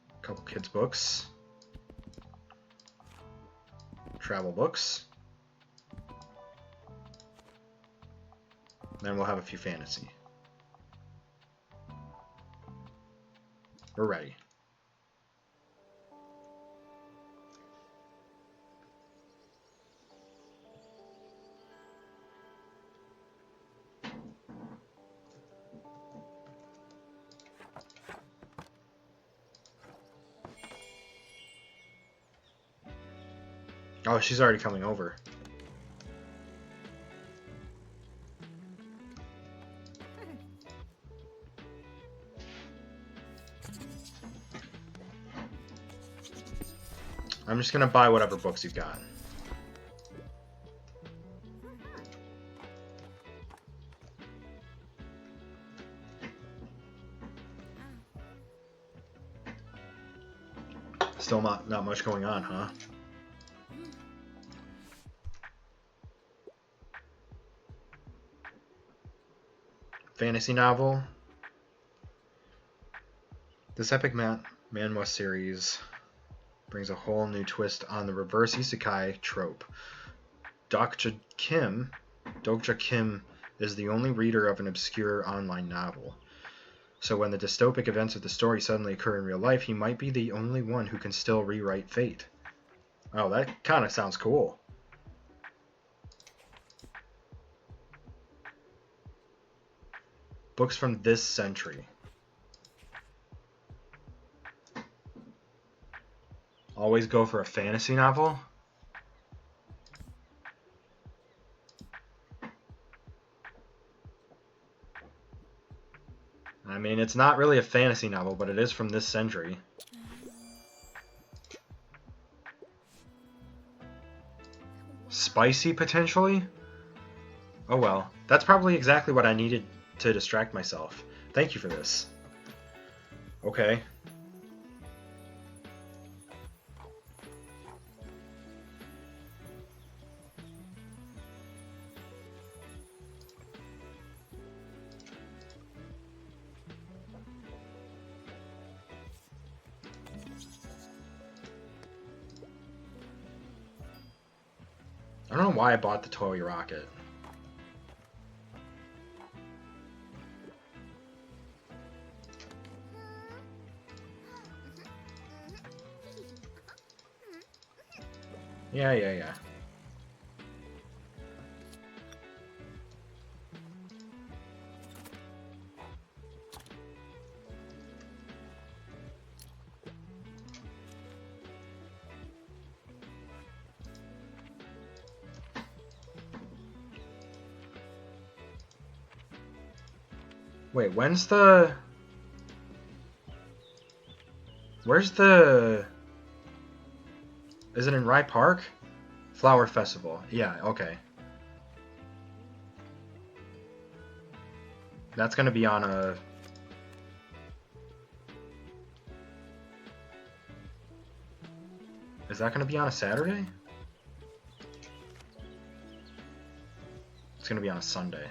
A couple kids books. Travel books. Then we'll have a few fantasy. We're ready. Oh, she's already coming over. I'm just gonna buy whatever books you've got. Still not much going on, huh? Fantasy novel. This epic Manwa series. Brings a whole new twist on the reverse isekai trope. Dokja Kim is the only reader of an obscure online novel. So when the dystopic events of the story suddenly occur in real life, he might be the only one who can still rewrite fate. Oh, that kind of sounds cool. Books from this century. Always go for a fantasy novel? I mean, it's not really a fantasy novel, but it is from this century. Spicy, potentially? Oh well. That's probably exactly what I needed to distract myself. Thank you for this. Okay. I don't know why I bought the toy rocket. Yeah. Wait, when's the... Where's the... Is it in Rye Park? Flower Festival. Yeah, okay. That's gonna be on a... Is that gonna be on a Saturday? It's gonna be on a Sunday.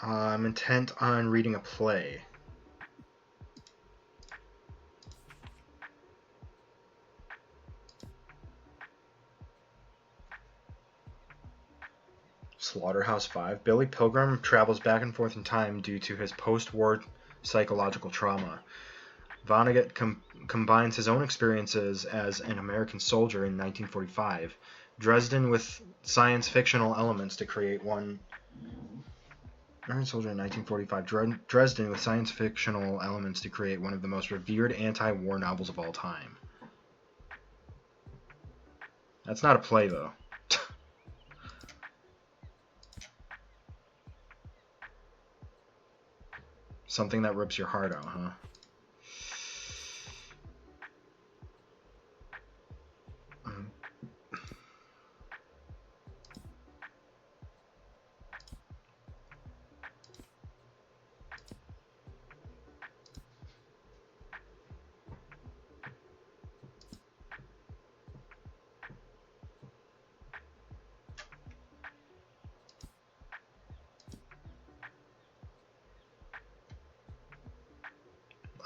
I'm intent on reading a play. Slaughterhouse-Five. Billy Pilgrim travels back and forth in time due to his post-war psychological trauma. Vonnegut combines his own experiences as an American soldier in 1945, Dresden with science fictional elements to create one... American soldier in 1945, Dresden with science fictional elements to create one of the most revered anti-war novels of all time. That's not a play, though. Something that rips your heart out, huh?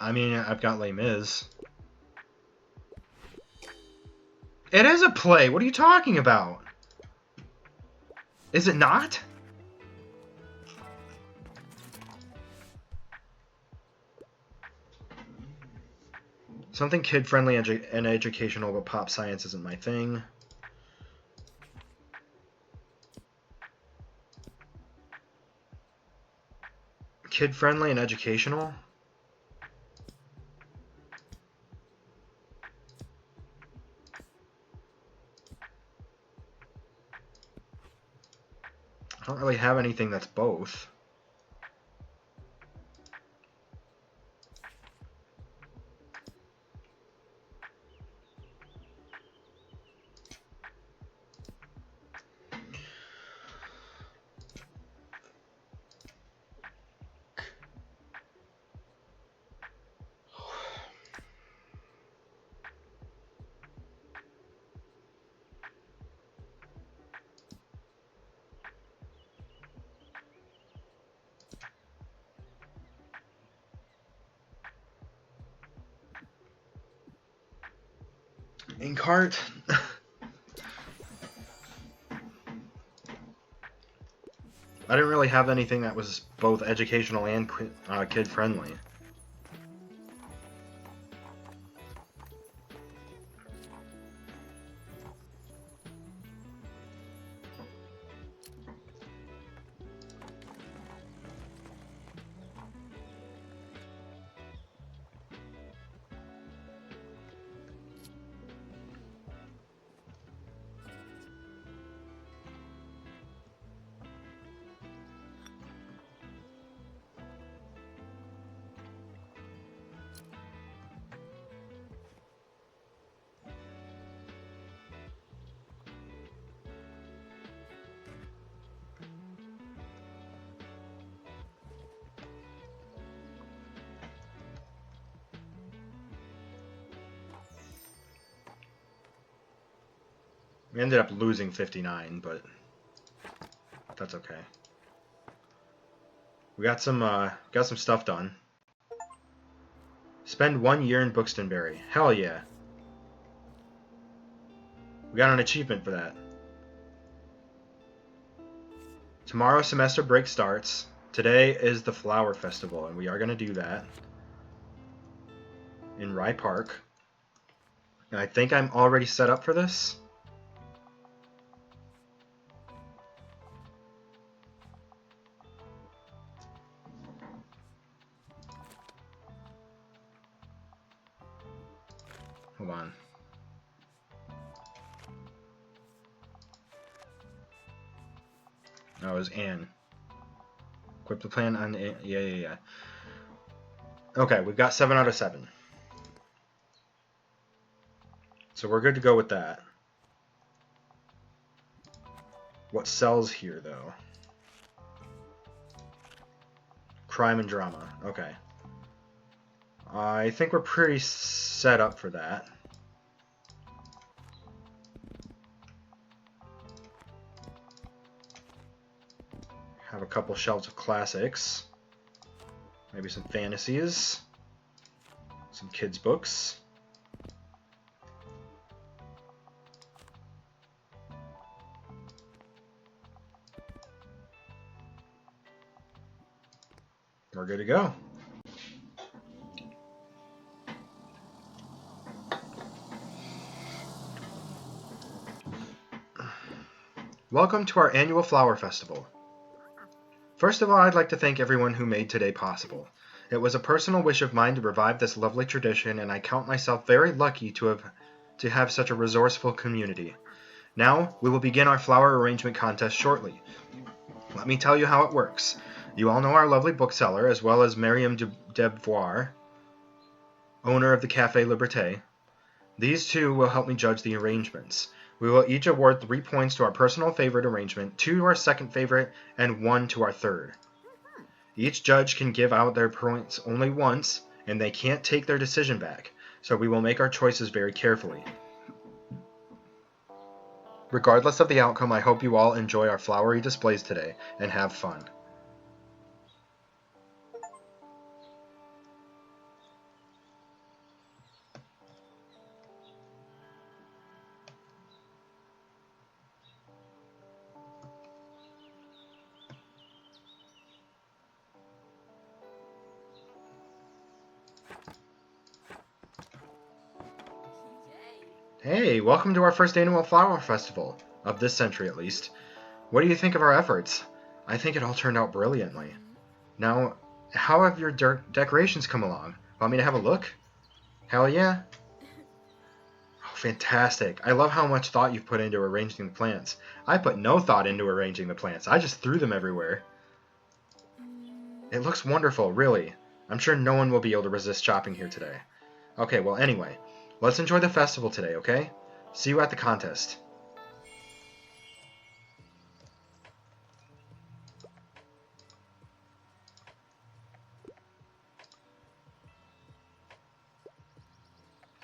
I mean, I've got Les Mis. It is a play! What are you talking about? Is it not? Something kid-friendly and educational, but pop science isn't my thing. Kid-friendly and educational? really have anything that's both. In cart. I didn't really have anything that was both educational and kid friendly. We ended up losing 59, but that's okay. We got some stuff done. Spend 1 year in Bookstonbury. Hell yeah. We got an achievement for that. Tomorrow semester break starts. Today is the Flower Festival, and we are going to do that in Rye Park. And I think I'm already set up for this. Hold on. No, it was Anne. Equip the plan on... Yeah. Okay, we've got 7 out of 7. So we're good to go with that. What sells here, though? Crime and drama. Okay. I think we're pretty set up for that. Have a couple shelves of classics. Maybe some fantasies. Some kids' books. We're good to go. Welcome to our annual Flower Festival. First of all, I'd like to thank everyone who made today possible. It was a personal wish of mine to revive this lovely tradition, and I count myself very lucky to have such a resourceful community. Now, we will begin our flower arrangement contest shortly. Let me tell you how it works. You all know our lovely bookseller, as well as Miriam Devoir, owner of the Café Liberté. These two will help me judge the arrangements. We will each award 3 points to our personal favorite arrangement, 2 to our second favorite, and 1 to our third. Each judge can give out their points only once, and they can't take their decision back, so we will make our choices very carefully. Regardless of the outcome, I hope you all enjoy our flowery displays today, and have fun. Hey, welcome to our first annual Flower Festival, of this century at least. What do you think of our efforts? I think it all turned out brilliantly. Now, how have your decorations come along? Want me to have a look? Hell yeah. Oh, fantastic. I love how much thought you've put into arranging the plants. I put no thought into arranging the plants. I just threw them everywhere. It looks wonderful, really. I'm sure no one will be able to resist shopping here today. Okay, well anyway, let's enjoy the festival today, okay? See you at the contest.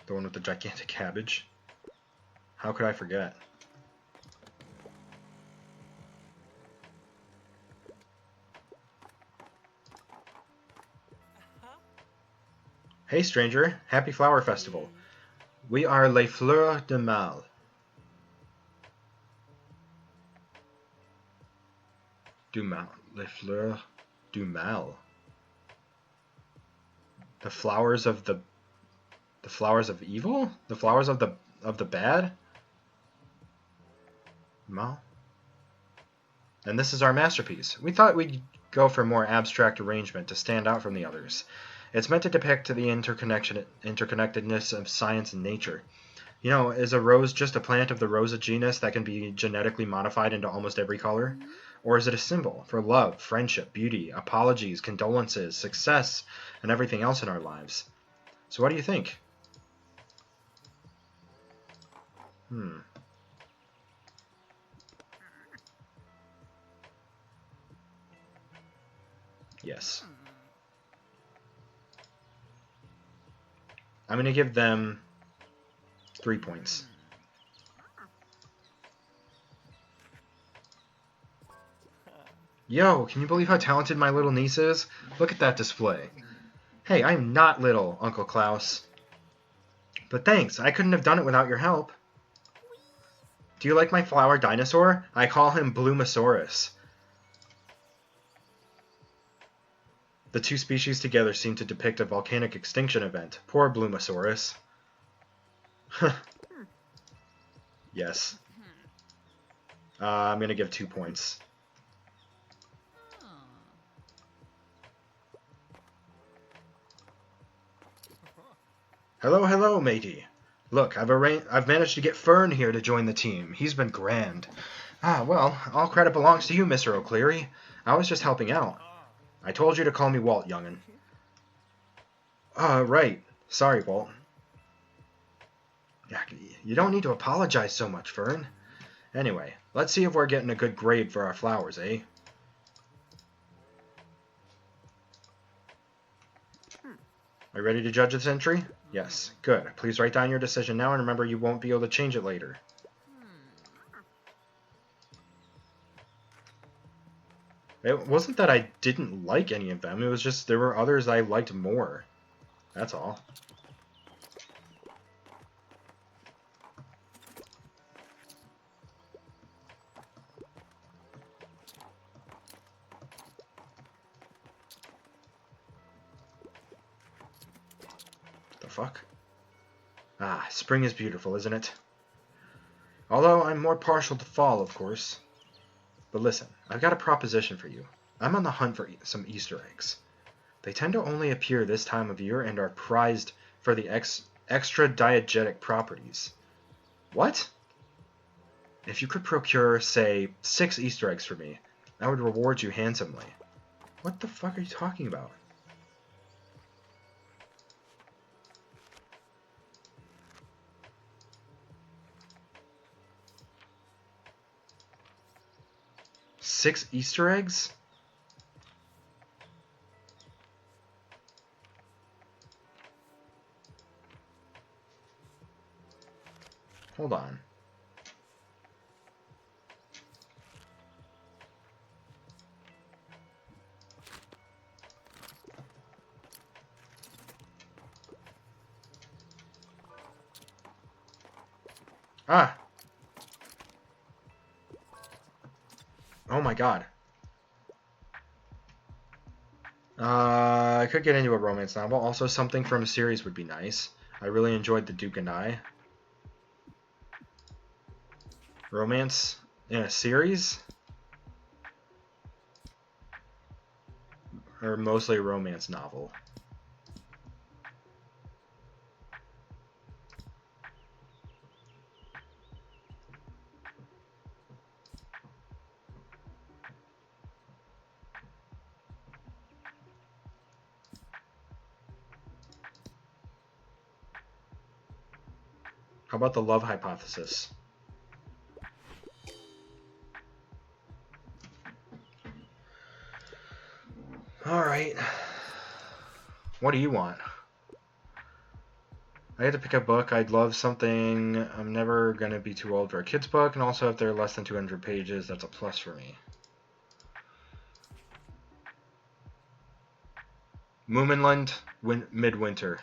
The one with the gigantic cabbage. How could I forget? Hey stranger, happy flower festival. We are les fleurs de mal. Du mal. Les fleurs du mal. The flowers of the flowers of evil? The flowers of the bad? Mal. And this is our masterpiece. We thought we'd go for more abstract arrangement to stand out from the others. It's meant to depict the interconnectedness of science and nature. You know, is a rose just a plant of the rosa genus that can be genetically modified into almost every color? Or is it a symbol for love, friendship, beauty, apologies, condolences, success, and everything else in our lives? So what do you think? Yes. I'm going to give them 3 points. Yo, can you believe how talented my little niece is? Look at that display. Hey, I am not little, Uncle Klaus. But thanks, I couldn't have done it without your help. Do you like my flower dinosaur? I call him Bloomosaurus. The two species together seem to depict a volcanic extinction event. Poor Bloomosaurus. Yes. I'm going to give 2 points. Hello, hello, matey. Look, I've managed to get Fern here to join the team. He's been grand. Ah, well, all credit belongs to you, Mr. O'Cleary. I was just helping out. I told you to call me Walt, young'un. Right. Sorry, Walt. You don't need to apologize so much, Fern. Anyway, let's see if we're getting a good grade for our flowers, eh? Are you ready to judge this entry? Yes. Good. Please write down your decision now, and remember you won't be able to change it later. It wasn't that I didn't like any of them, it was just there were others I liked more. That's all. The fuck? Ah, spring is beautiful, isn't it? Although I'm more partial to fall, of course. But listen, I've got a proposition for you. I'm on the hunt for some Easter eggs. They tend to only appear this time of year and are prized for the extra diegetic properties. What? If you could procure, say, 6 Easter eggs for me, I would reward you handsomely. What the fuck are you talking about? Six Easter eggs? Hold on. Ah! Oh my god. I could get into a romance novel. Also, something from a series would be nice. I really enjoyed The Duke and I. Romance in a series? Or mostly a romance novel? How about the love hypothesis? Alright. What do you want? I had to pick a book. I'd love something. I'm never going to be too old for a kid's book, and also if they're less than 200 pages, that's a plus for me. Moominland, Midwinter.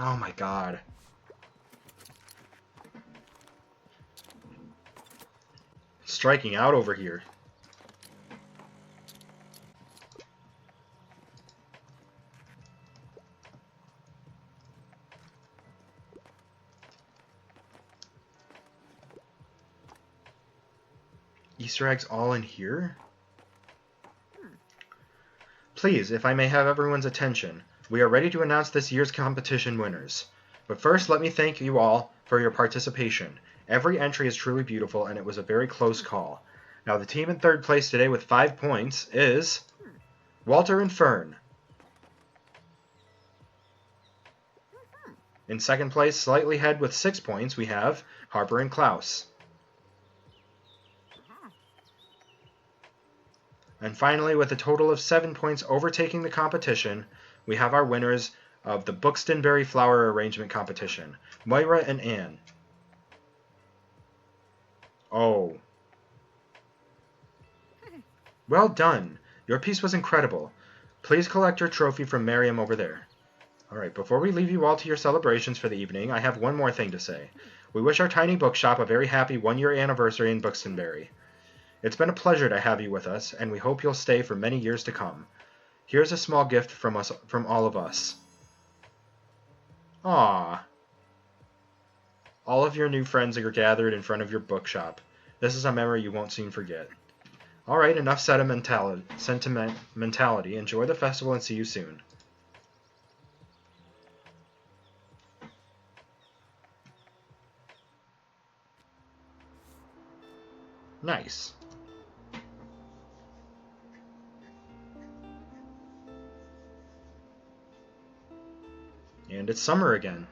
Oh my god. Striking out over here. Easter eggs all in here? Please, if I may have everyone's attention, we are ready to announce this year's competition winners. But first, let me thank you all for your participation. Every entry is truly beautiful, and it was a very close call. Now, the team in third place today with 5 points is Walter and Fern. In second place, slightly ahead with 6 points, we have Harper and Klaus. And finally, with a total of 7 points overtaking the competition, we have our winners of the Buxtonberry Flower Arrangement Competition, Moira and Anne. Oh. Well done. Your piece was incredible. Please collect your trophy from Miriam over there. Alright, before we leave you all to your celebrations for the evening, I have one more thing to say. We wish our tiny bookshop a very happy 1-year anniversary in Buxtonberry. It's been a pleasure to have you with us, and we hope you'll stay for many years to come. Here's a small gift from all of us. Aww. All of your new friends are gathered in front of your bookshop. This is a memory you won't soon forget. Alright, enough sentimentality. Enjoy the festival and see you soon. Nice. And it's summer again.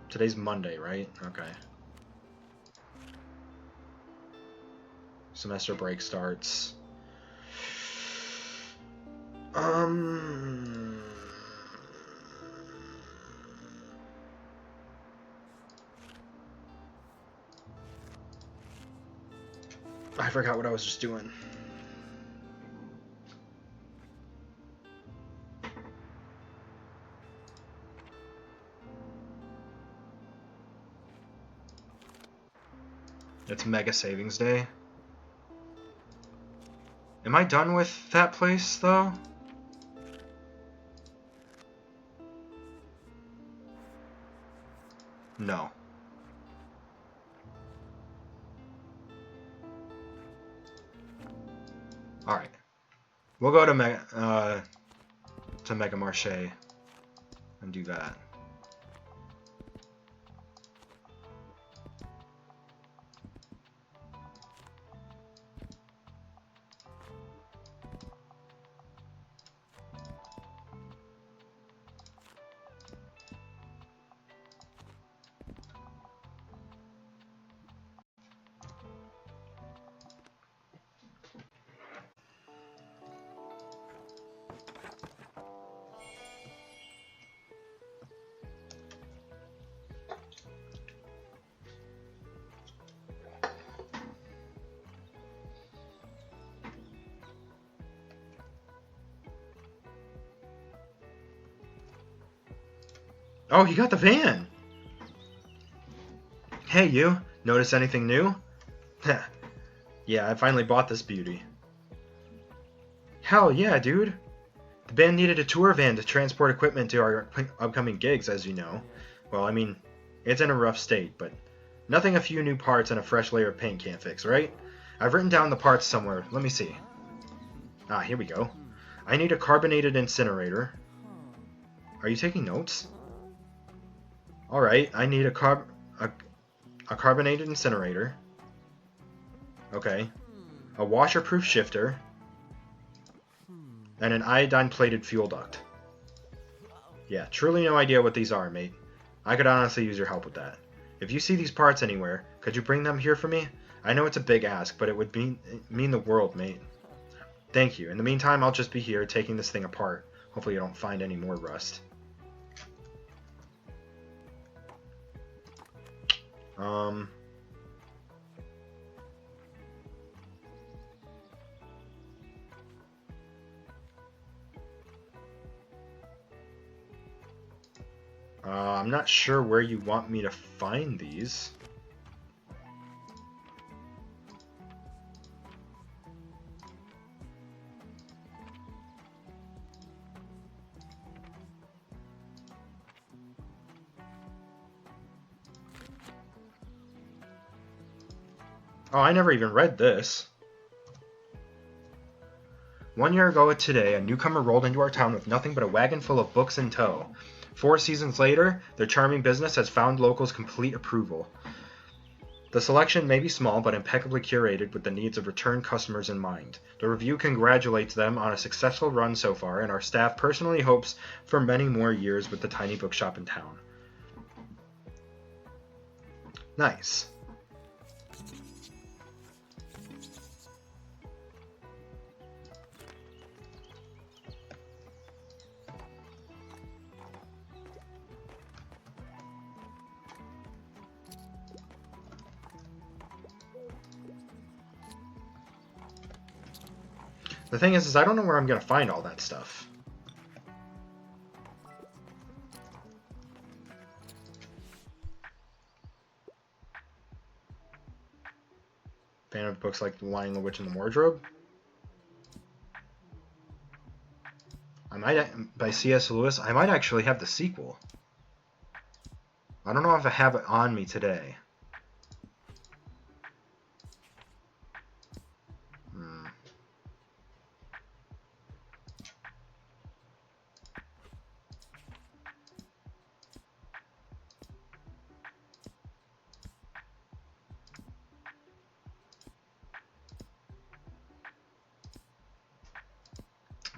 Today's Monday, right? Okay. Semester break starts. I forgot what I was just doing. It's Mega Savings Day. Am I done with that place, though? No. Alright. We'll go to Mega Marché and do that. Oh, he got the van! Hey, you. Notice anything new? Yeah, I finally bought this beauty. Hell yeah, dude! The band needed a tour van to transport equipment to our upcoming gigs, as you know. Well, I mean, it's in a rough state, but nothing a few new parts and a fresh layer of paint can't fix, right? I've written down the parts somewhere. Let me see. Ah, here we go. I need a carbonated incinerator. Are you taking notes? Alright, I need a carbonated incinerator. Okay. A washer-proof shifter. And an iodine-plated fuel duct. Yeah, truly no idea what these are, mate. I could honestly use your help with that. If you see these parts anywhere, could you bring them here for me? I know it's a big ask, but it would mean the world, mate. Thank you. In the meantime, I'll just be here taking this thing apart. Hopefully you don't find any more rust. I'm not sure where you want me to find these. Oh, I never even read this. 1 year ago today, a newcomer rolled into our town with nothing but a wagon full of books in tow. 4 seasons later, their charming business has found locals' complete approval. The selection may be small, but impeccably curated with the needs of return customers in mind. The review congratulates them on a successful run so far, and our staff personally hopes for many more years with the tiny bookshop in town. Nice. The thing is I don't know where I'm going to find all that stuff. Fan of books like The Lion, the Witch, and the Wardrobe? By C.S. Lewis. I might actually have the sequel. I don't know if I have it on me today.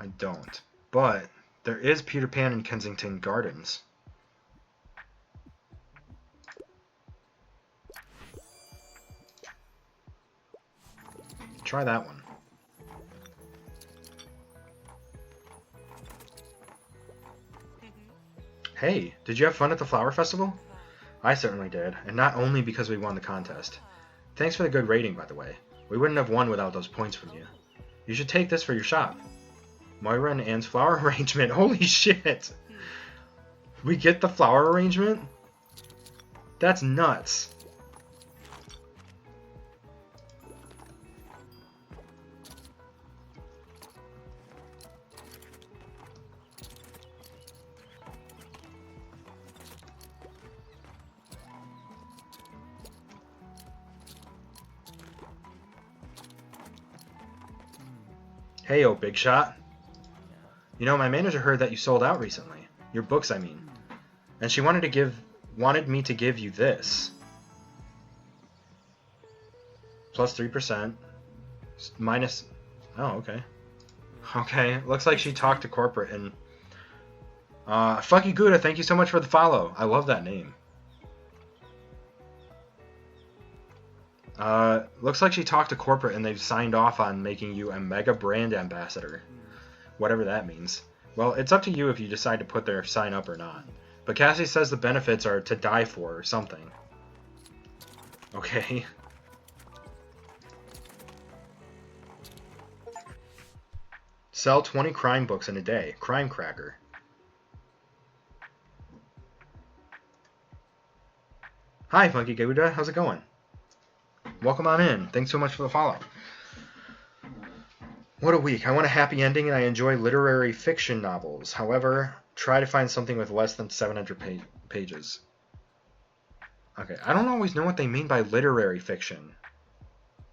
I don't. But there is Peter Pan in Kensington Gardens. Try that one. Hey, did you have fun at the flower festival? I certainly did, and not only because we won the contest. Thanks for the good rating, by the way. We wouldn't have won without those points from you. You should take this for your shop. Moira and Anne's flower arrangement. Holy shit! We get the flower arrangement? That's nuts. Hey, oh big shot. You know, my manager heard that you sold out recently. Your books, I mean. And she wanted me to give you this. Plus 3%. Minus... Oh, okay. Okay, looks like she talked to corporate and... Funky Gouda, thank you so much for the follow. I love that name. Looks like she talked to corporate and they've signed off on making you a mega brand ambassador. Whatever that means. Well, it's up to you if you decide to put their sign up or not. But Cassie says the benefits are to die for or something. Okay. Sell 20 crime books in a day. Crime Cracker. Hi, Funky Gouda. How's it going? Welcome on in. Thanks so much for the follow. What a week. I want a happy ending and I enjoy literary fiction novels. However, try to find something with less than 700 pages. Okay, I don't always know what they mean by literary fiction.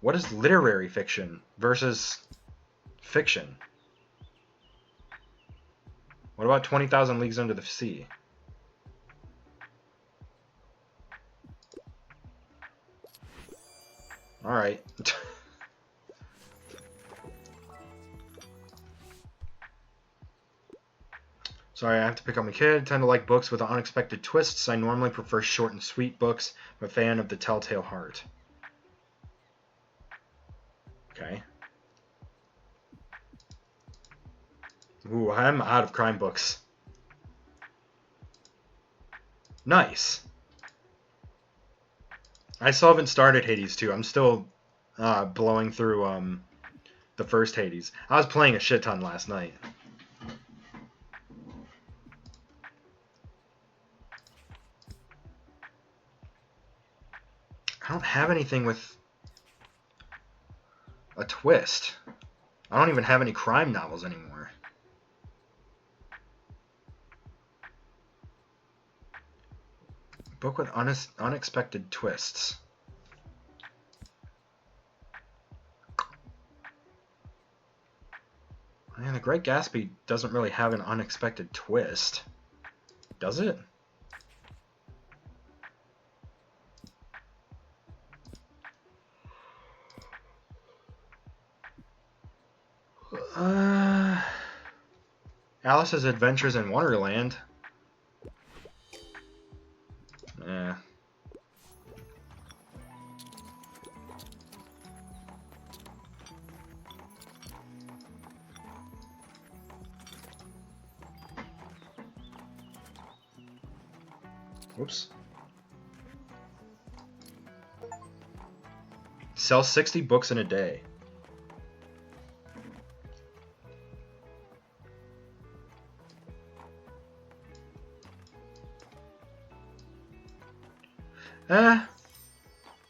What is literary fiction versus fiction? What about 20,000 Leagues Under the Sea? Alright. Sorry, I have to pick up my kid. Tend to like books with unexpected twists. I normally prefer short and sweet books. I'm a fan of the Telltale Heart. Okay. Ooh, I'm out of crime books. Nice. I still haven't started Hades 2. I'm still blowing through the first Hades. I was playing a shit ton last night. I don't have anything with a twist. I don't even have any crime novels anymore. Book with unexpected twists. Man, The Great Gatsby doesn't really have an unexpected twist. Does it? Alice's Adventures in Wonderland. Yeah. Whoops. Sell 60 books in a day.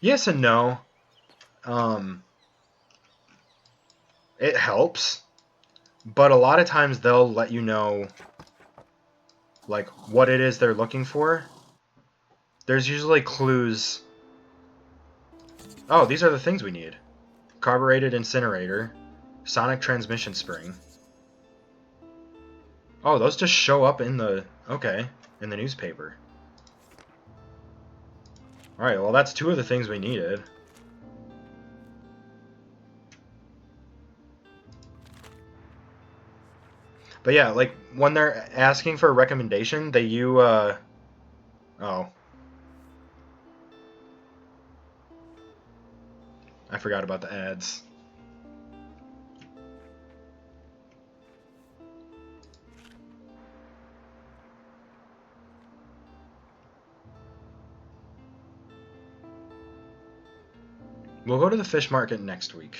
Yes and no. It helps, but a lot of times they'll let you know like what it is they're looking for. There's usually clues. Oh, these are the things we need. Carbureted incinerator, sonic transmission spring. Oh, those just show up in the in the newspaper. Alright, well that's two of the things we needed. But yeah, like when they're asking for a recommendation, oh. I forgot about the ads. We'll go to the fish market next week.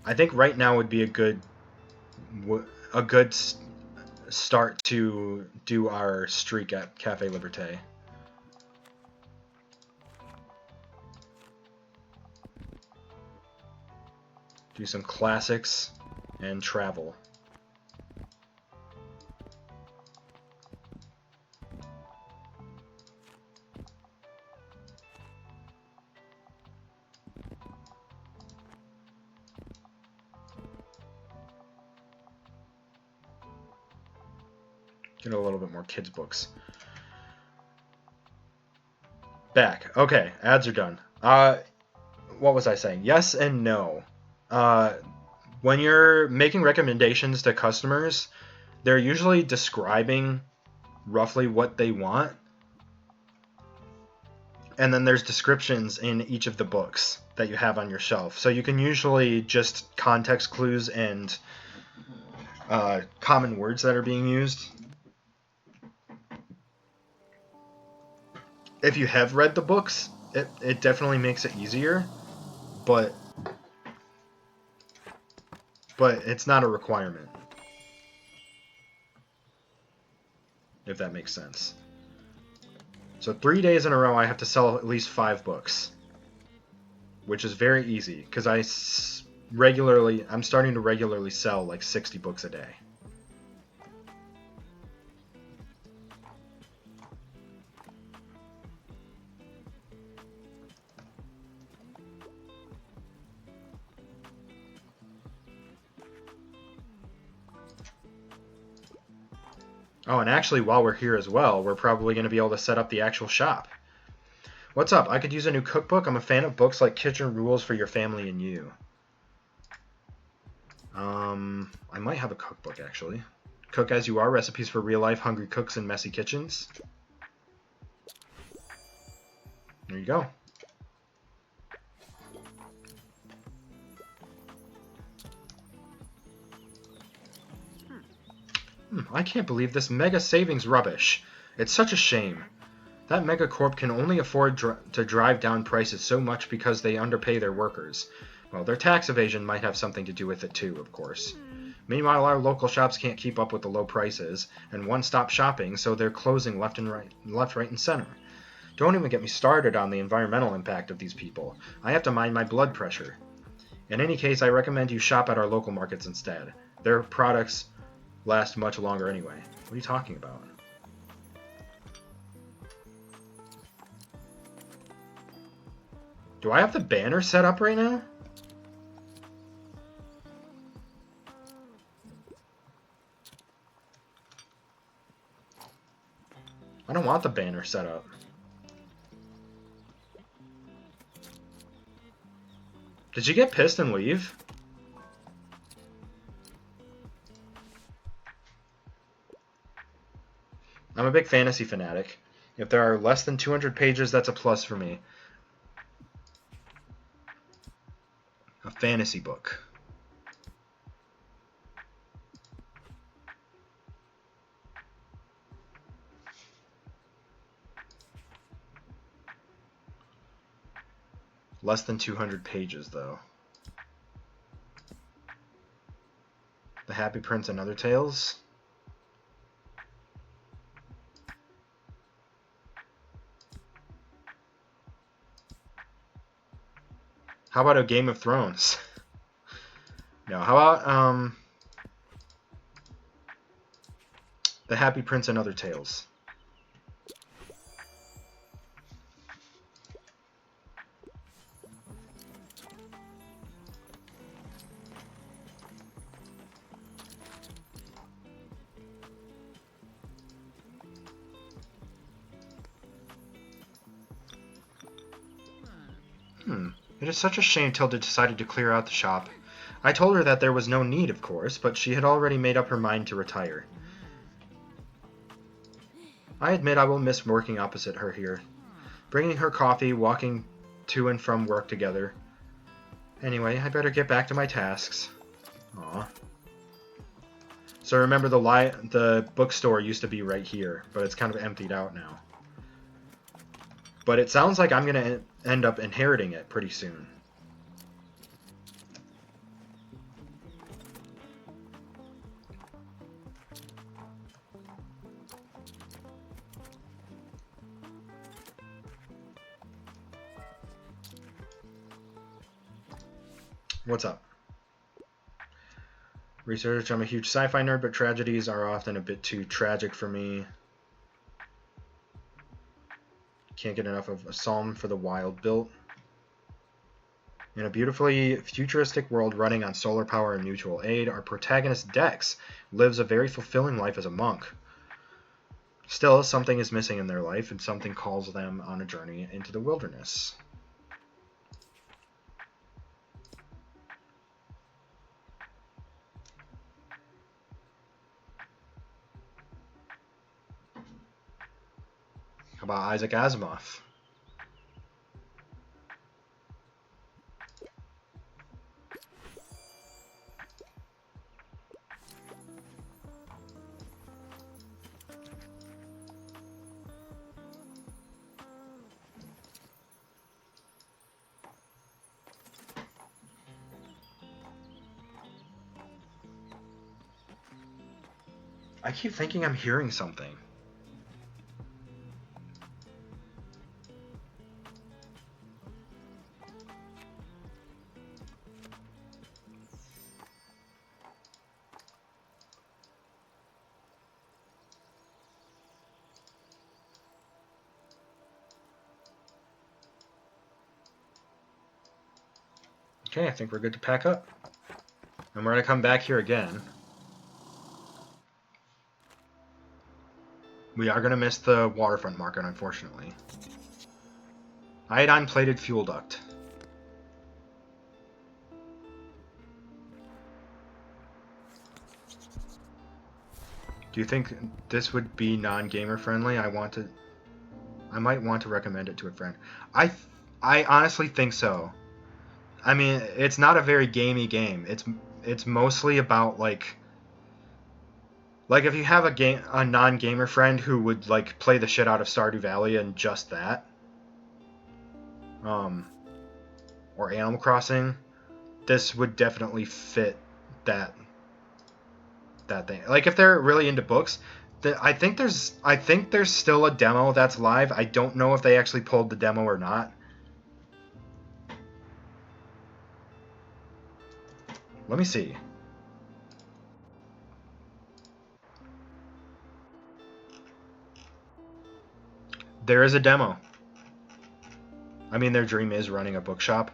I think right now would be a good start to do our streak at Cafe Liberté. Do some classics and travel. Get a little bit more kids' books. Back. Okay, ads are done. What was I saying? Yes and no. When you're making recommendations to customers, they're usually describing roughly what they want. And then there's descriptions in each of the books that you have on your shelf. So you can usually just context clues and common words that are being used. If you have read the books, it definitely makes it easier, but it's not a requirement, if that makes sense. So 3 days in a row I have to sell at least 5 books, which is very easy, because I'm starting to regularly sell like 60 books a day. Oh, and actually, while we're here as well, we're probably going to be able to set up the actual shop. What's up? I could use a new cookbook. I'm a fan of books like Kitchen Rules for Your Family and You. I might have a cookbook, actually. Cook As You Are, Recipes for Real-Life Hungry Cooks in Messy Kitchens. There you go. I can't believe this mega savings rubbish. It's such a shame. That megacorp can only afford to drive down prices so much because they underpay their workers. Well, their tax evasion might have something to do with it too, of course. Meanwhile, our local shops can't keep up with the low prices and one-stop shopping, so they're closing left, right, and center. Don't even get me started on the environmental impact of these people. I have to mind my blood pressure. In any case, I recommend you shop at our local markets instead. Their products last much longer anyway. What are you talking about? Do I have the banner set up right now? I don't want the banner set up. Did you get pissed and leave? I'm a big fantasy fanatic. If there are less than 200 pages, that's a plus for me. A fantasy book. Less than 200 pages, though. The Happy Prince and Other Tales. How about a Game of Thrones? No, how about The Happy Prince and Other Tales? It is such a shame Tilda decided to clear out the shop. I told her that there was no need, of course, but she had already made up her mind to retire. I admit I will miss working opposite her here. Bringing her coffee, walking to and from work together. Anyway, I better get back to my tasks. Aw. So remember the bookstore used to be right here, but it's kind of emptied out now. But it sounds like I'm going to end up inheriting it pretty soon. What's up? Research. I'm a huge sci-fi nerd, but tragedies are often a bit too tragic for me. Can't get enough of A Psalm for the Wild built. In a beautifully futuristic world running on solar power and mutual aid, our protagonist Dex lives a very fulfilling life as a monk. Still, something is missing in their life, and something calls them on a journey into the wilderness. How about Isaac Asimov? I keep thinking I'm hearing something. Okay, I think we're good to pack up. And we're going to come back here again. We are going to miss the waterfront market, unfortunately. Iodine-plated fuel duct. Do you think this would be non-gamer friendly? I might want to recommend it to a friend. I honestly think so. I mean, it's not a very gamey game. It's mostly about like if you have a non-gamer friend who would like play the shit out of Stardew Valley and just that, or Animal Crossing, this would definitely fit that thing. Like if they're really into books, I think there's still a demo that's live. I don't know if they actually pulled the demo or not. Let me see. There is a demo. I mean, their dream is running a bookshop.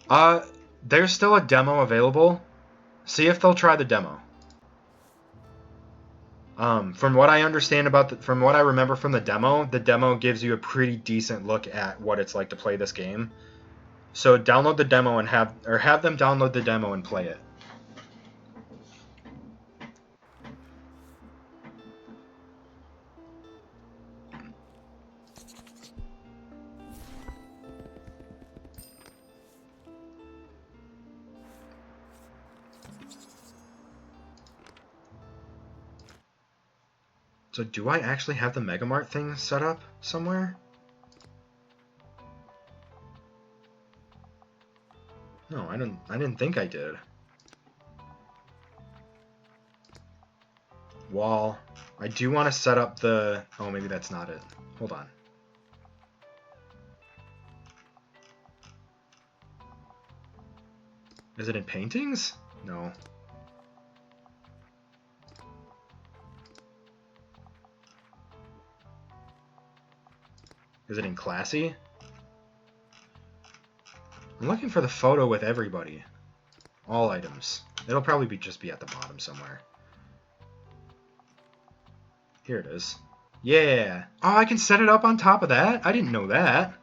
There's still a demo available. See if they'll try the demo. From what I understand from what I remember from the demo gives you a pretty decent look at what it's like to play this game. So download the demo and have them download the demo and play it. So do I actually have the Megamart thing set up somewhere? No, I didn't think I did. Wall. I do want to set up the... Oh, maybe that's not it. Hold on. Is it in paintings? No. Is it in classy? I'm looking for the photo with everybody. All items. It'll probably just be at the bottom somewhere. Here it is. Yeah! Oh, I can set it up on top of that? I didn't know that.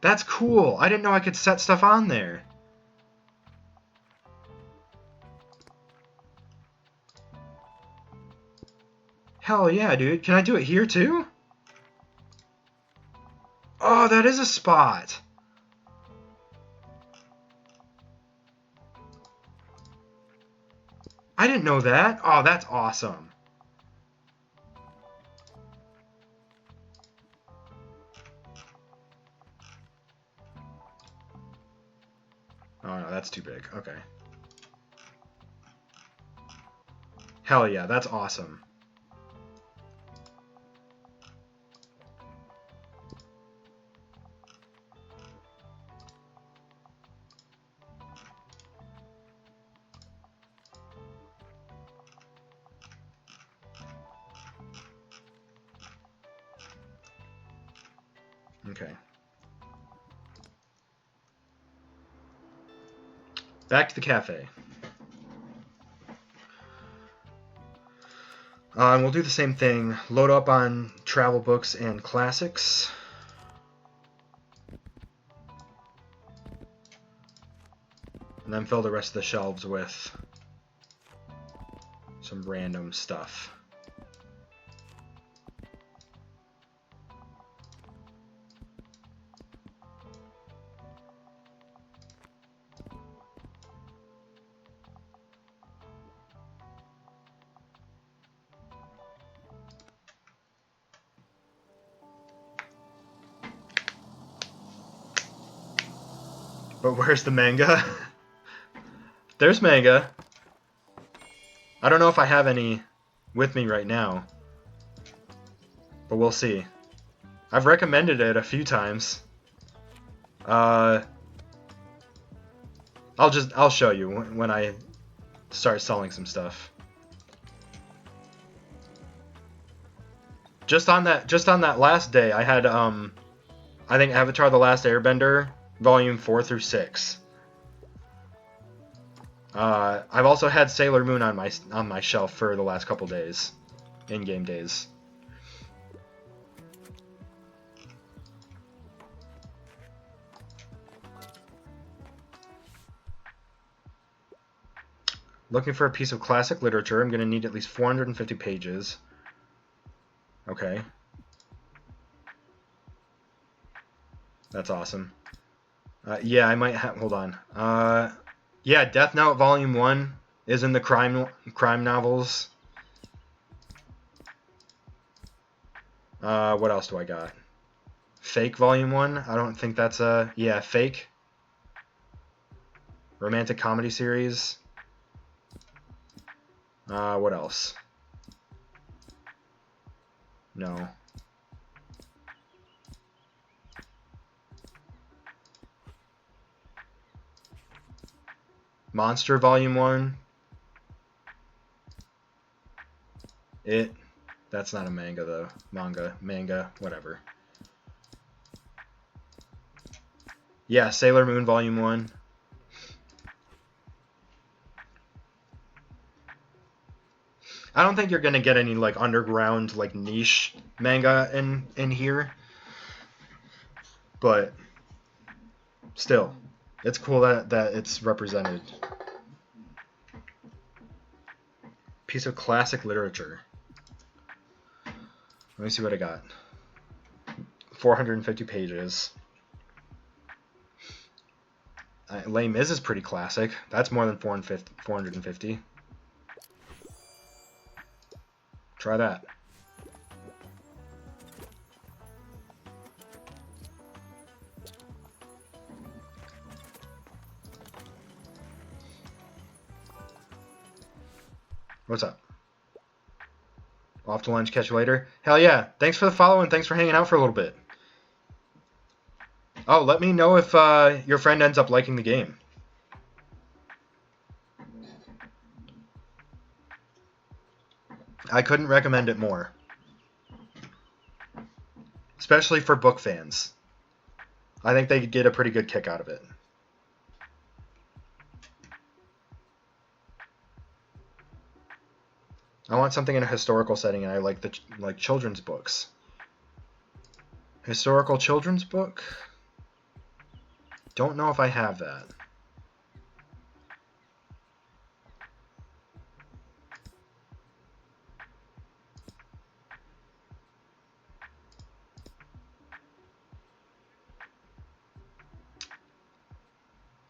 That's cool! I didn't know I could set stuff on there. Hell yeah, dude. Can I do it here too? Oh, that is a spot. I didn't know that. Oh, that's awesome. Oh, no, that's too big. Okay. Hell yeah, that's awesome. Okay. Back to the cafe. And we'll do the same thing. Load up on travel books and classics. And then fill the rest of the shelves with some random stuff. But where's the manga? There's manga. I don't know if I have any with me right now. But we'll see. I've recommended it a few times. I'll show you when I start selling some stuff. Just on that last day, I had I think Avatar: The Last Airbender Volume 4 through 6. I've also had Sailor Moon on my shelf for the last couple days. in-game days. Looking for a piece of classic literature. I'm going to need at least 450 pages. Okay. That's awesome. Yeah, I might have... Hold on. Yeah, Death Note Volume 1 is in the crime novels. What else do I got? Fake Volume 1? I don't think that's a... Yeah, Fake. Romantic comedy series. What else? No. Monster Volume 1. That's not a manga though. Manga, whatever. Yeah, Sailor Moon Volume 1. I don't think you're gonna get any like underground, like niche manga in here. But still, it's cool that it's represented. Piece of classic literature. Let me see what I got. 450 pages. Les Mis is pretty classic. That's more than 450. Try that. What's up? Off to lunch, catch you later. Hell yeah. Thanks for the follow and thanks for hanging out for a little bit. Oh, let me know if your friend ends up liking the game. I couldn't recommend it more. Especially for book fans. I think they could get a pretty good kick out of it. I want something in a historical setting, and I like children's books. Historical children's book? Don't know if I have that.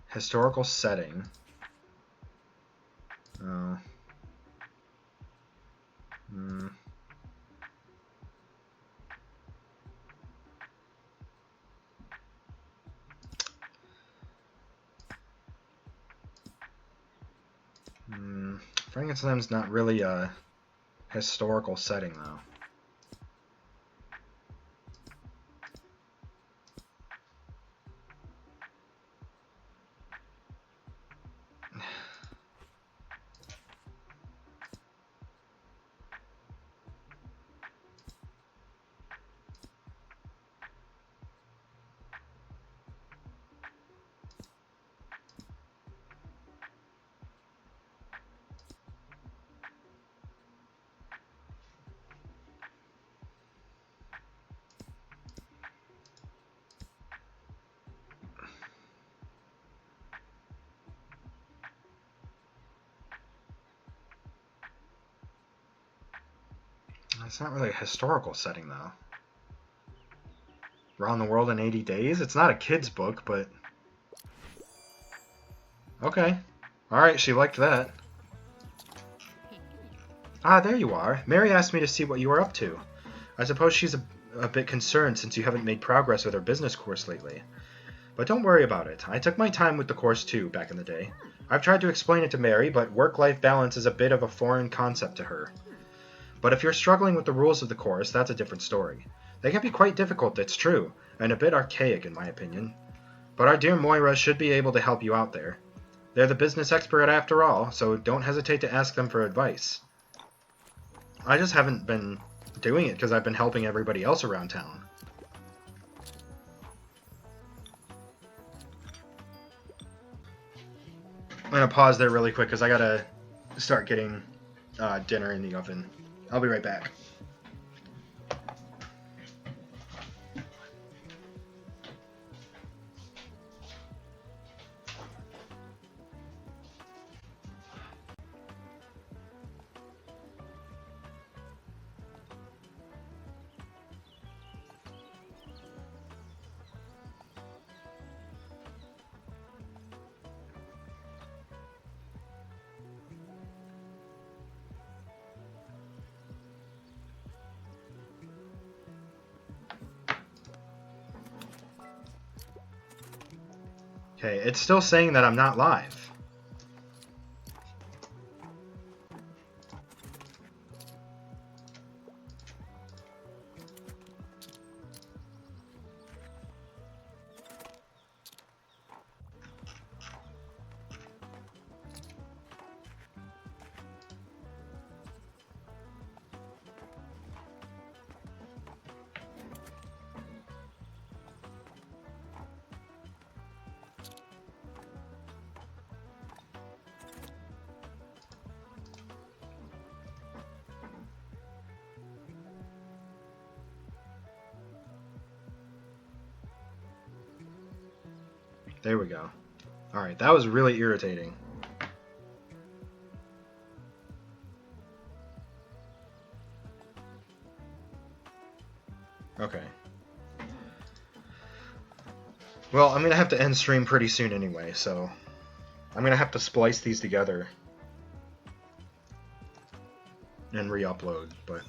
Historical setting. Oh. Frankenstein's not really a historical setting, though. It's not really a historical setting, though. Around the World in 80 Days? It's not a kid's book, but... Okay. Alright, she liked that. Ah, there you are. Mary asked me to see what you were up to. I suppose she's a bit concerned since you haven't made progress with her business course lately. But don't worry about it. I took my time with the course too, back in the day. I've tried to explain it to Mary, but work-life balance is a bit of a foreign concept to her. But if you're struggling with the rules of the course, that's a different story. They can be quite difficult, it's true, and a bit archaic in my opinion. But our dear Moira should be able to help you out there. They're the business expert after all, so don't hesitate to ask them for advice. I just haven't been doing it because I've been helping everybody else around town. I'm going to pause there really quick because I got to start getting dinner in the oven. I'll be right back. Okay, it's still saying that I'm not live. There we go. Alright, that was really irritating. Okay. Well, I'm going to have to end stream pretty soon anyway, so I'm going to have to splice these together and re-upload, but...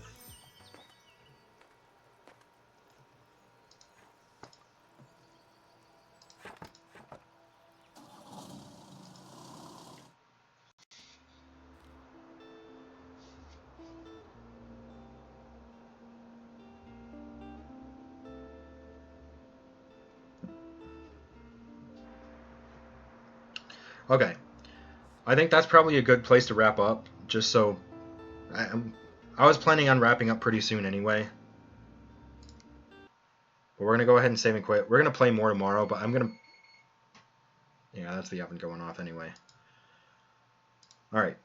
Okay, I think that's probably a good place to wrap up, just so... I was planning on wrapping up pretty soon anyway. But we're going to go ahead and save and quit. We're going to play more tomorrow, but I'm going to... Yeah, that's the oven going off anyway. Alright.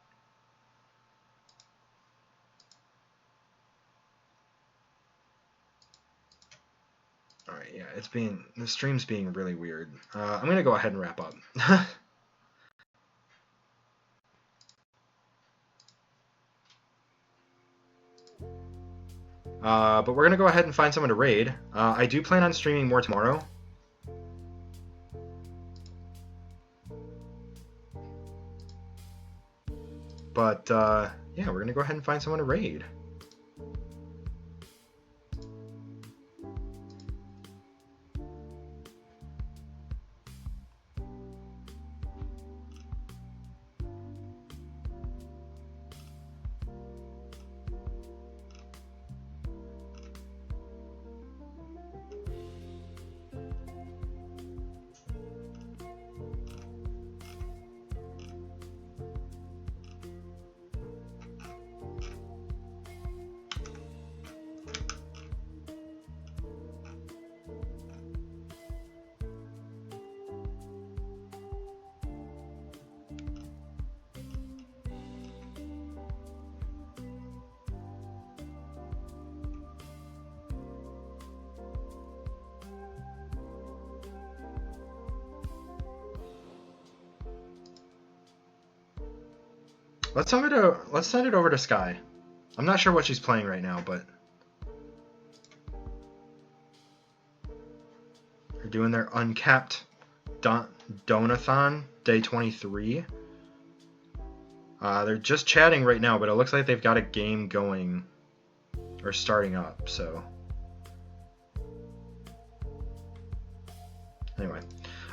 Alright, yeah, the stream's being really weird. I'm going to go ahead and wrap up. But we're going to go ahead and find someone to raid. I do plan on streaming more tomorrow. But, yeah, we're going to go ahead and find someone to raid. Let's send it over to Sky. I'm not sure what she's playing right now, but they're doing their uncapped Donathon day 23. They're just chatting right now, but it looks like they've got a game going or starting up. So anyway,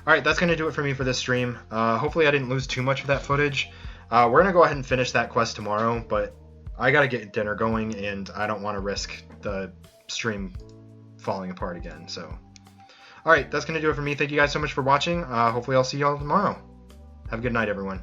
all right, that's gonna do it for me for this stream. Hopefully, I didn't lose too much of that footage. We're going to go ahead and finish that quest tomorrow, but I got to get dinner going, and I don't want to risk the stream falling apart again. So, all right, that's going to do it for me. Thank you guys so much for watching. Hopefully I'll see you all tomorrow. Have a good night, everyone.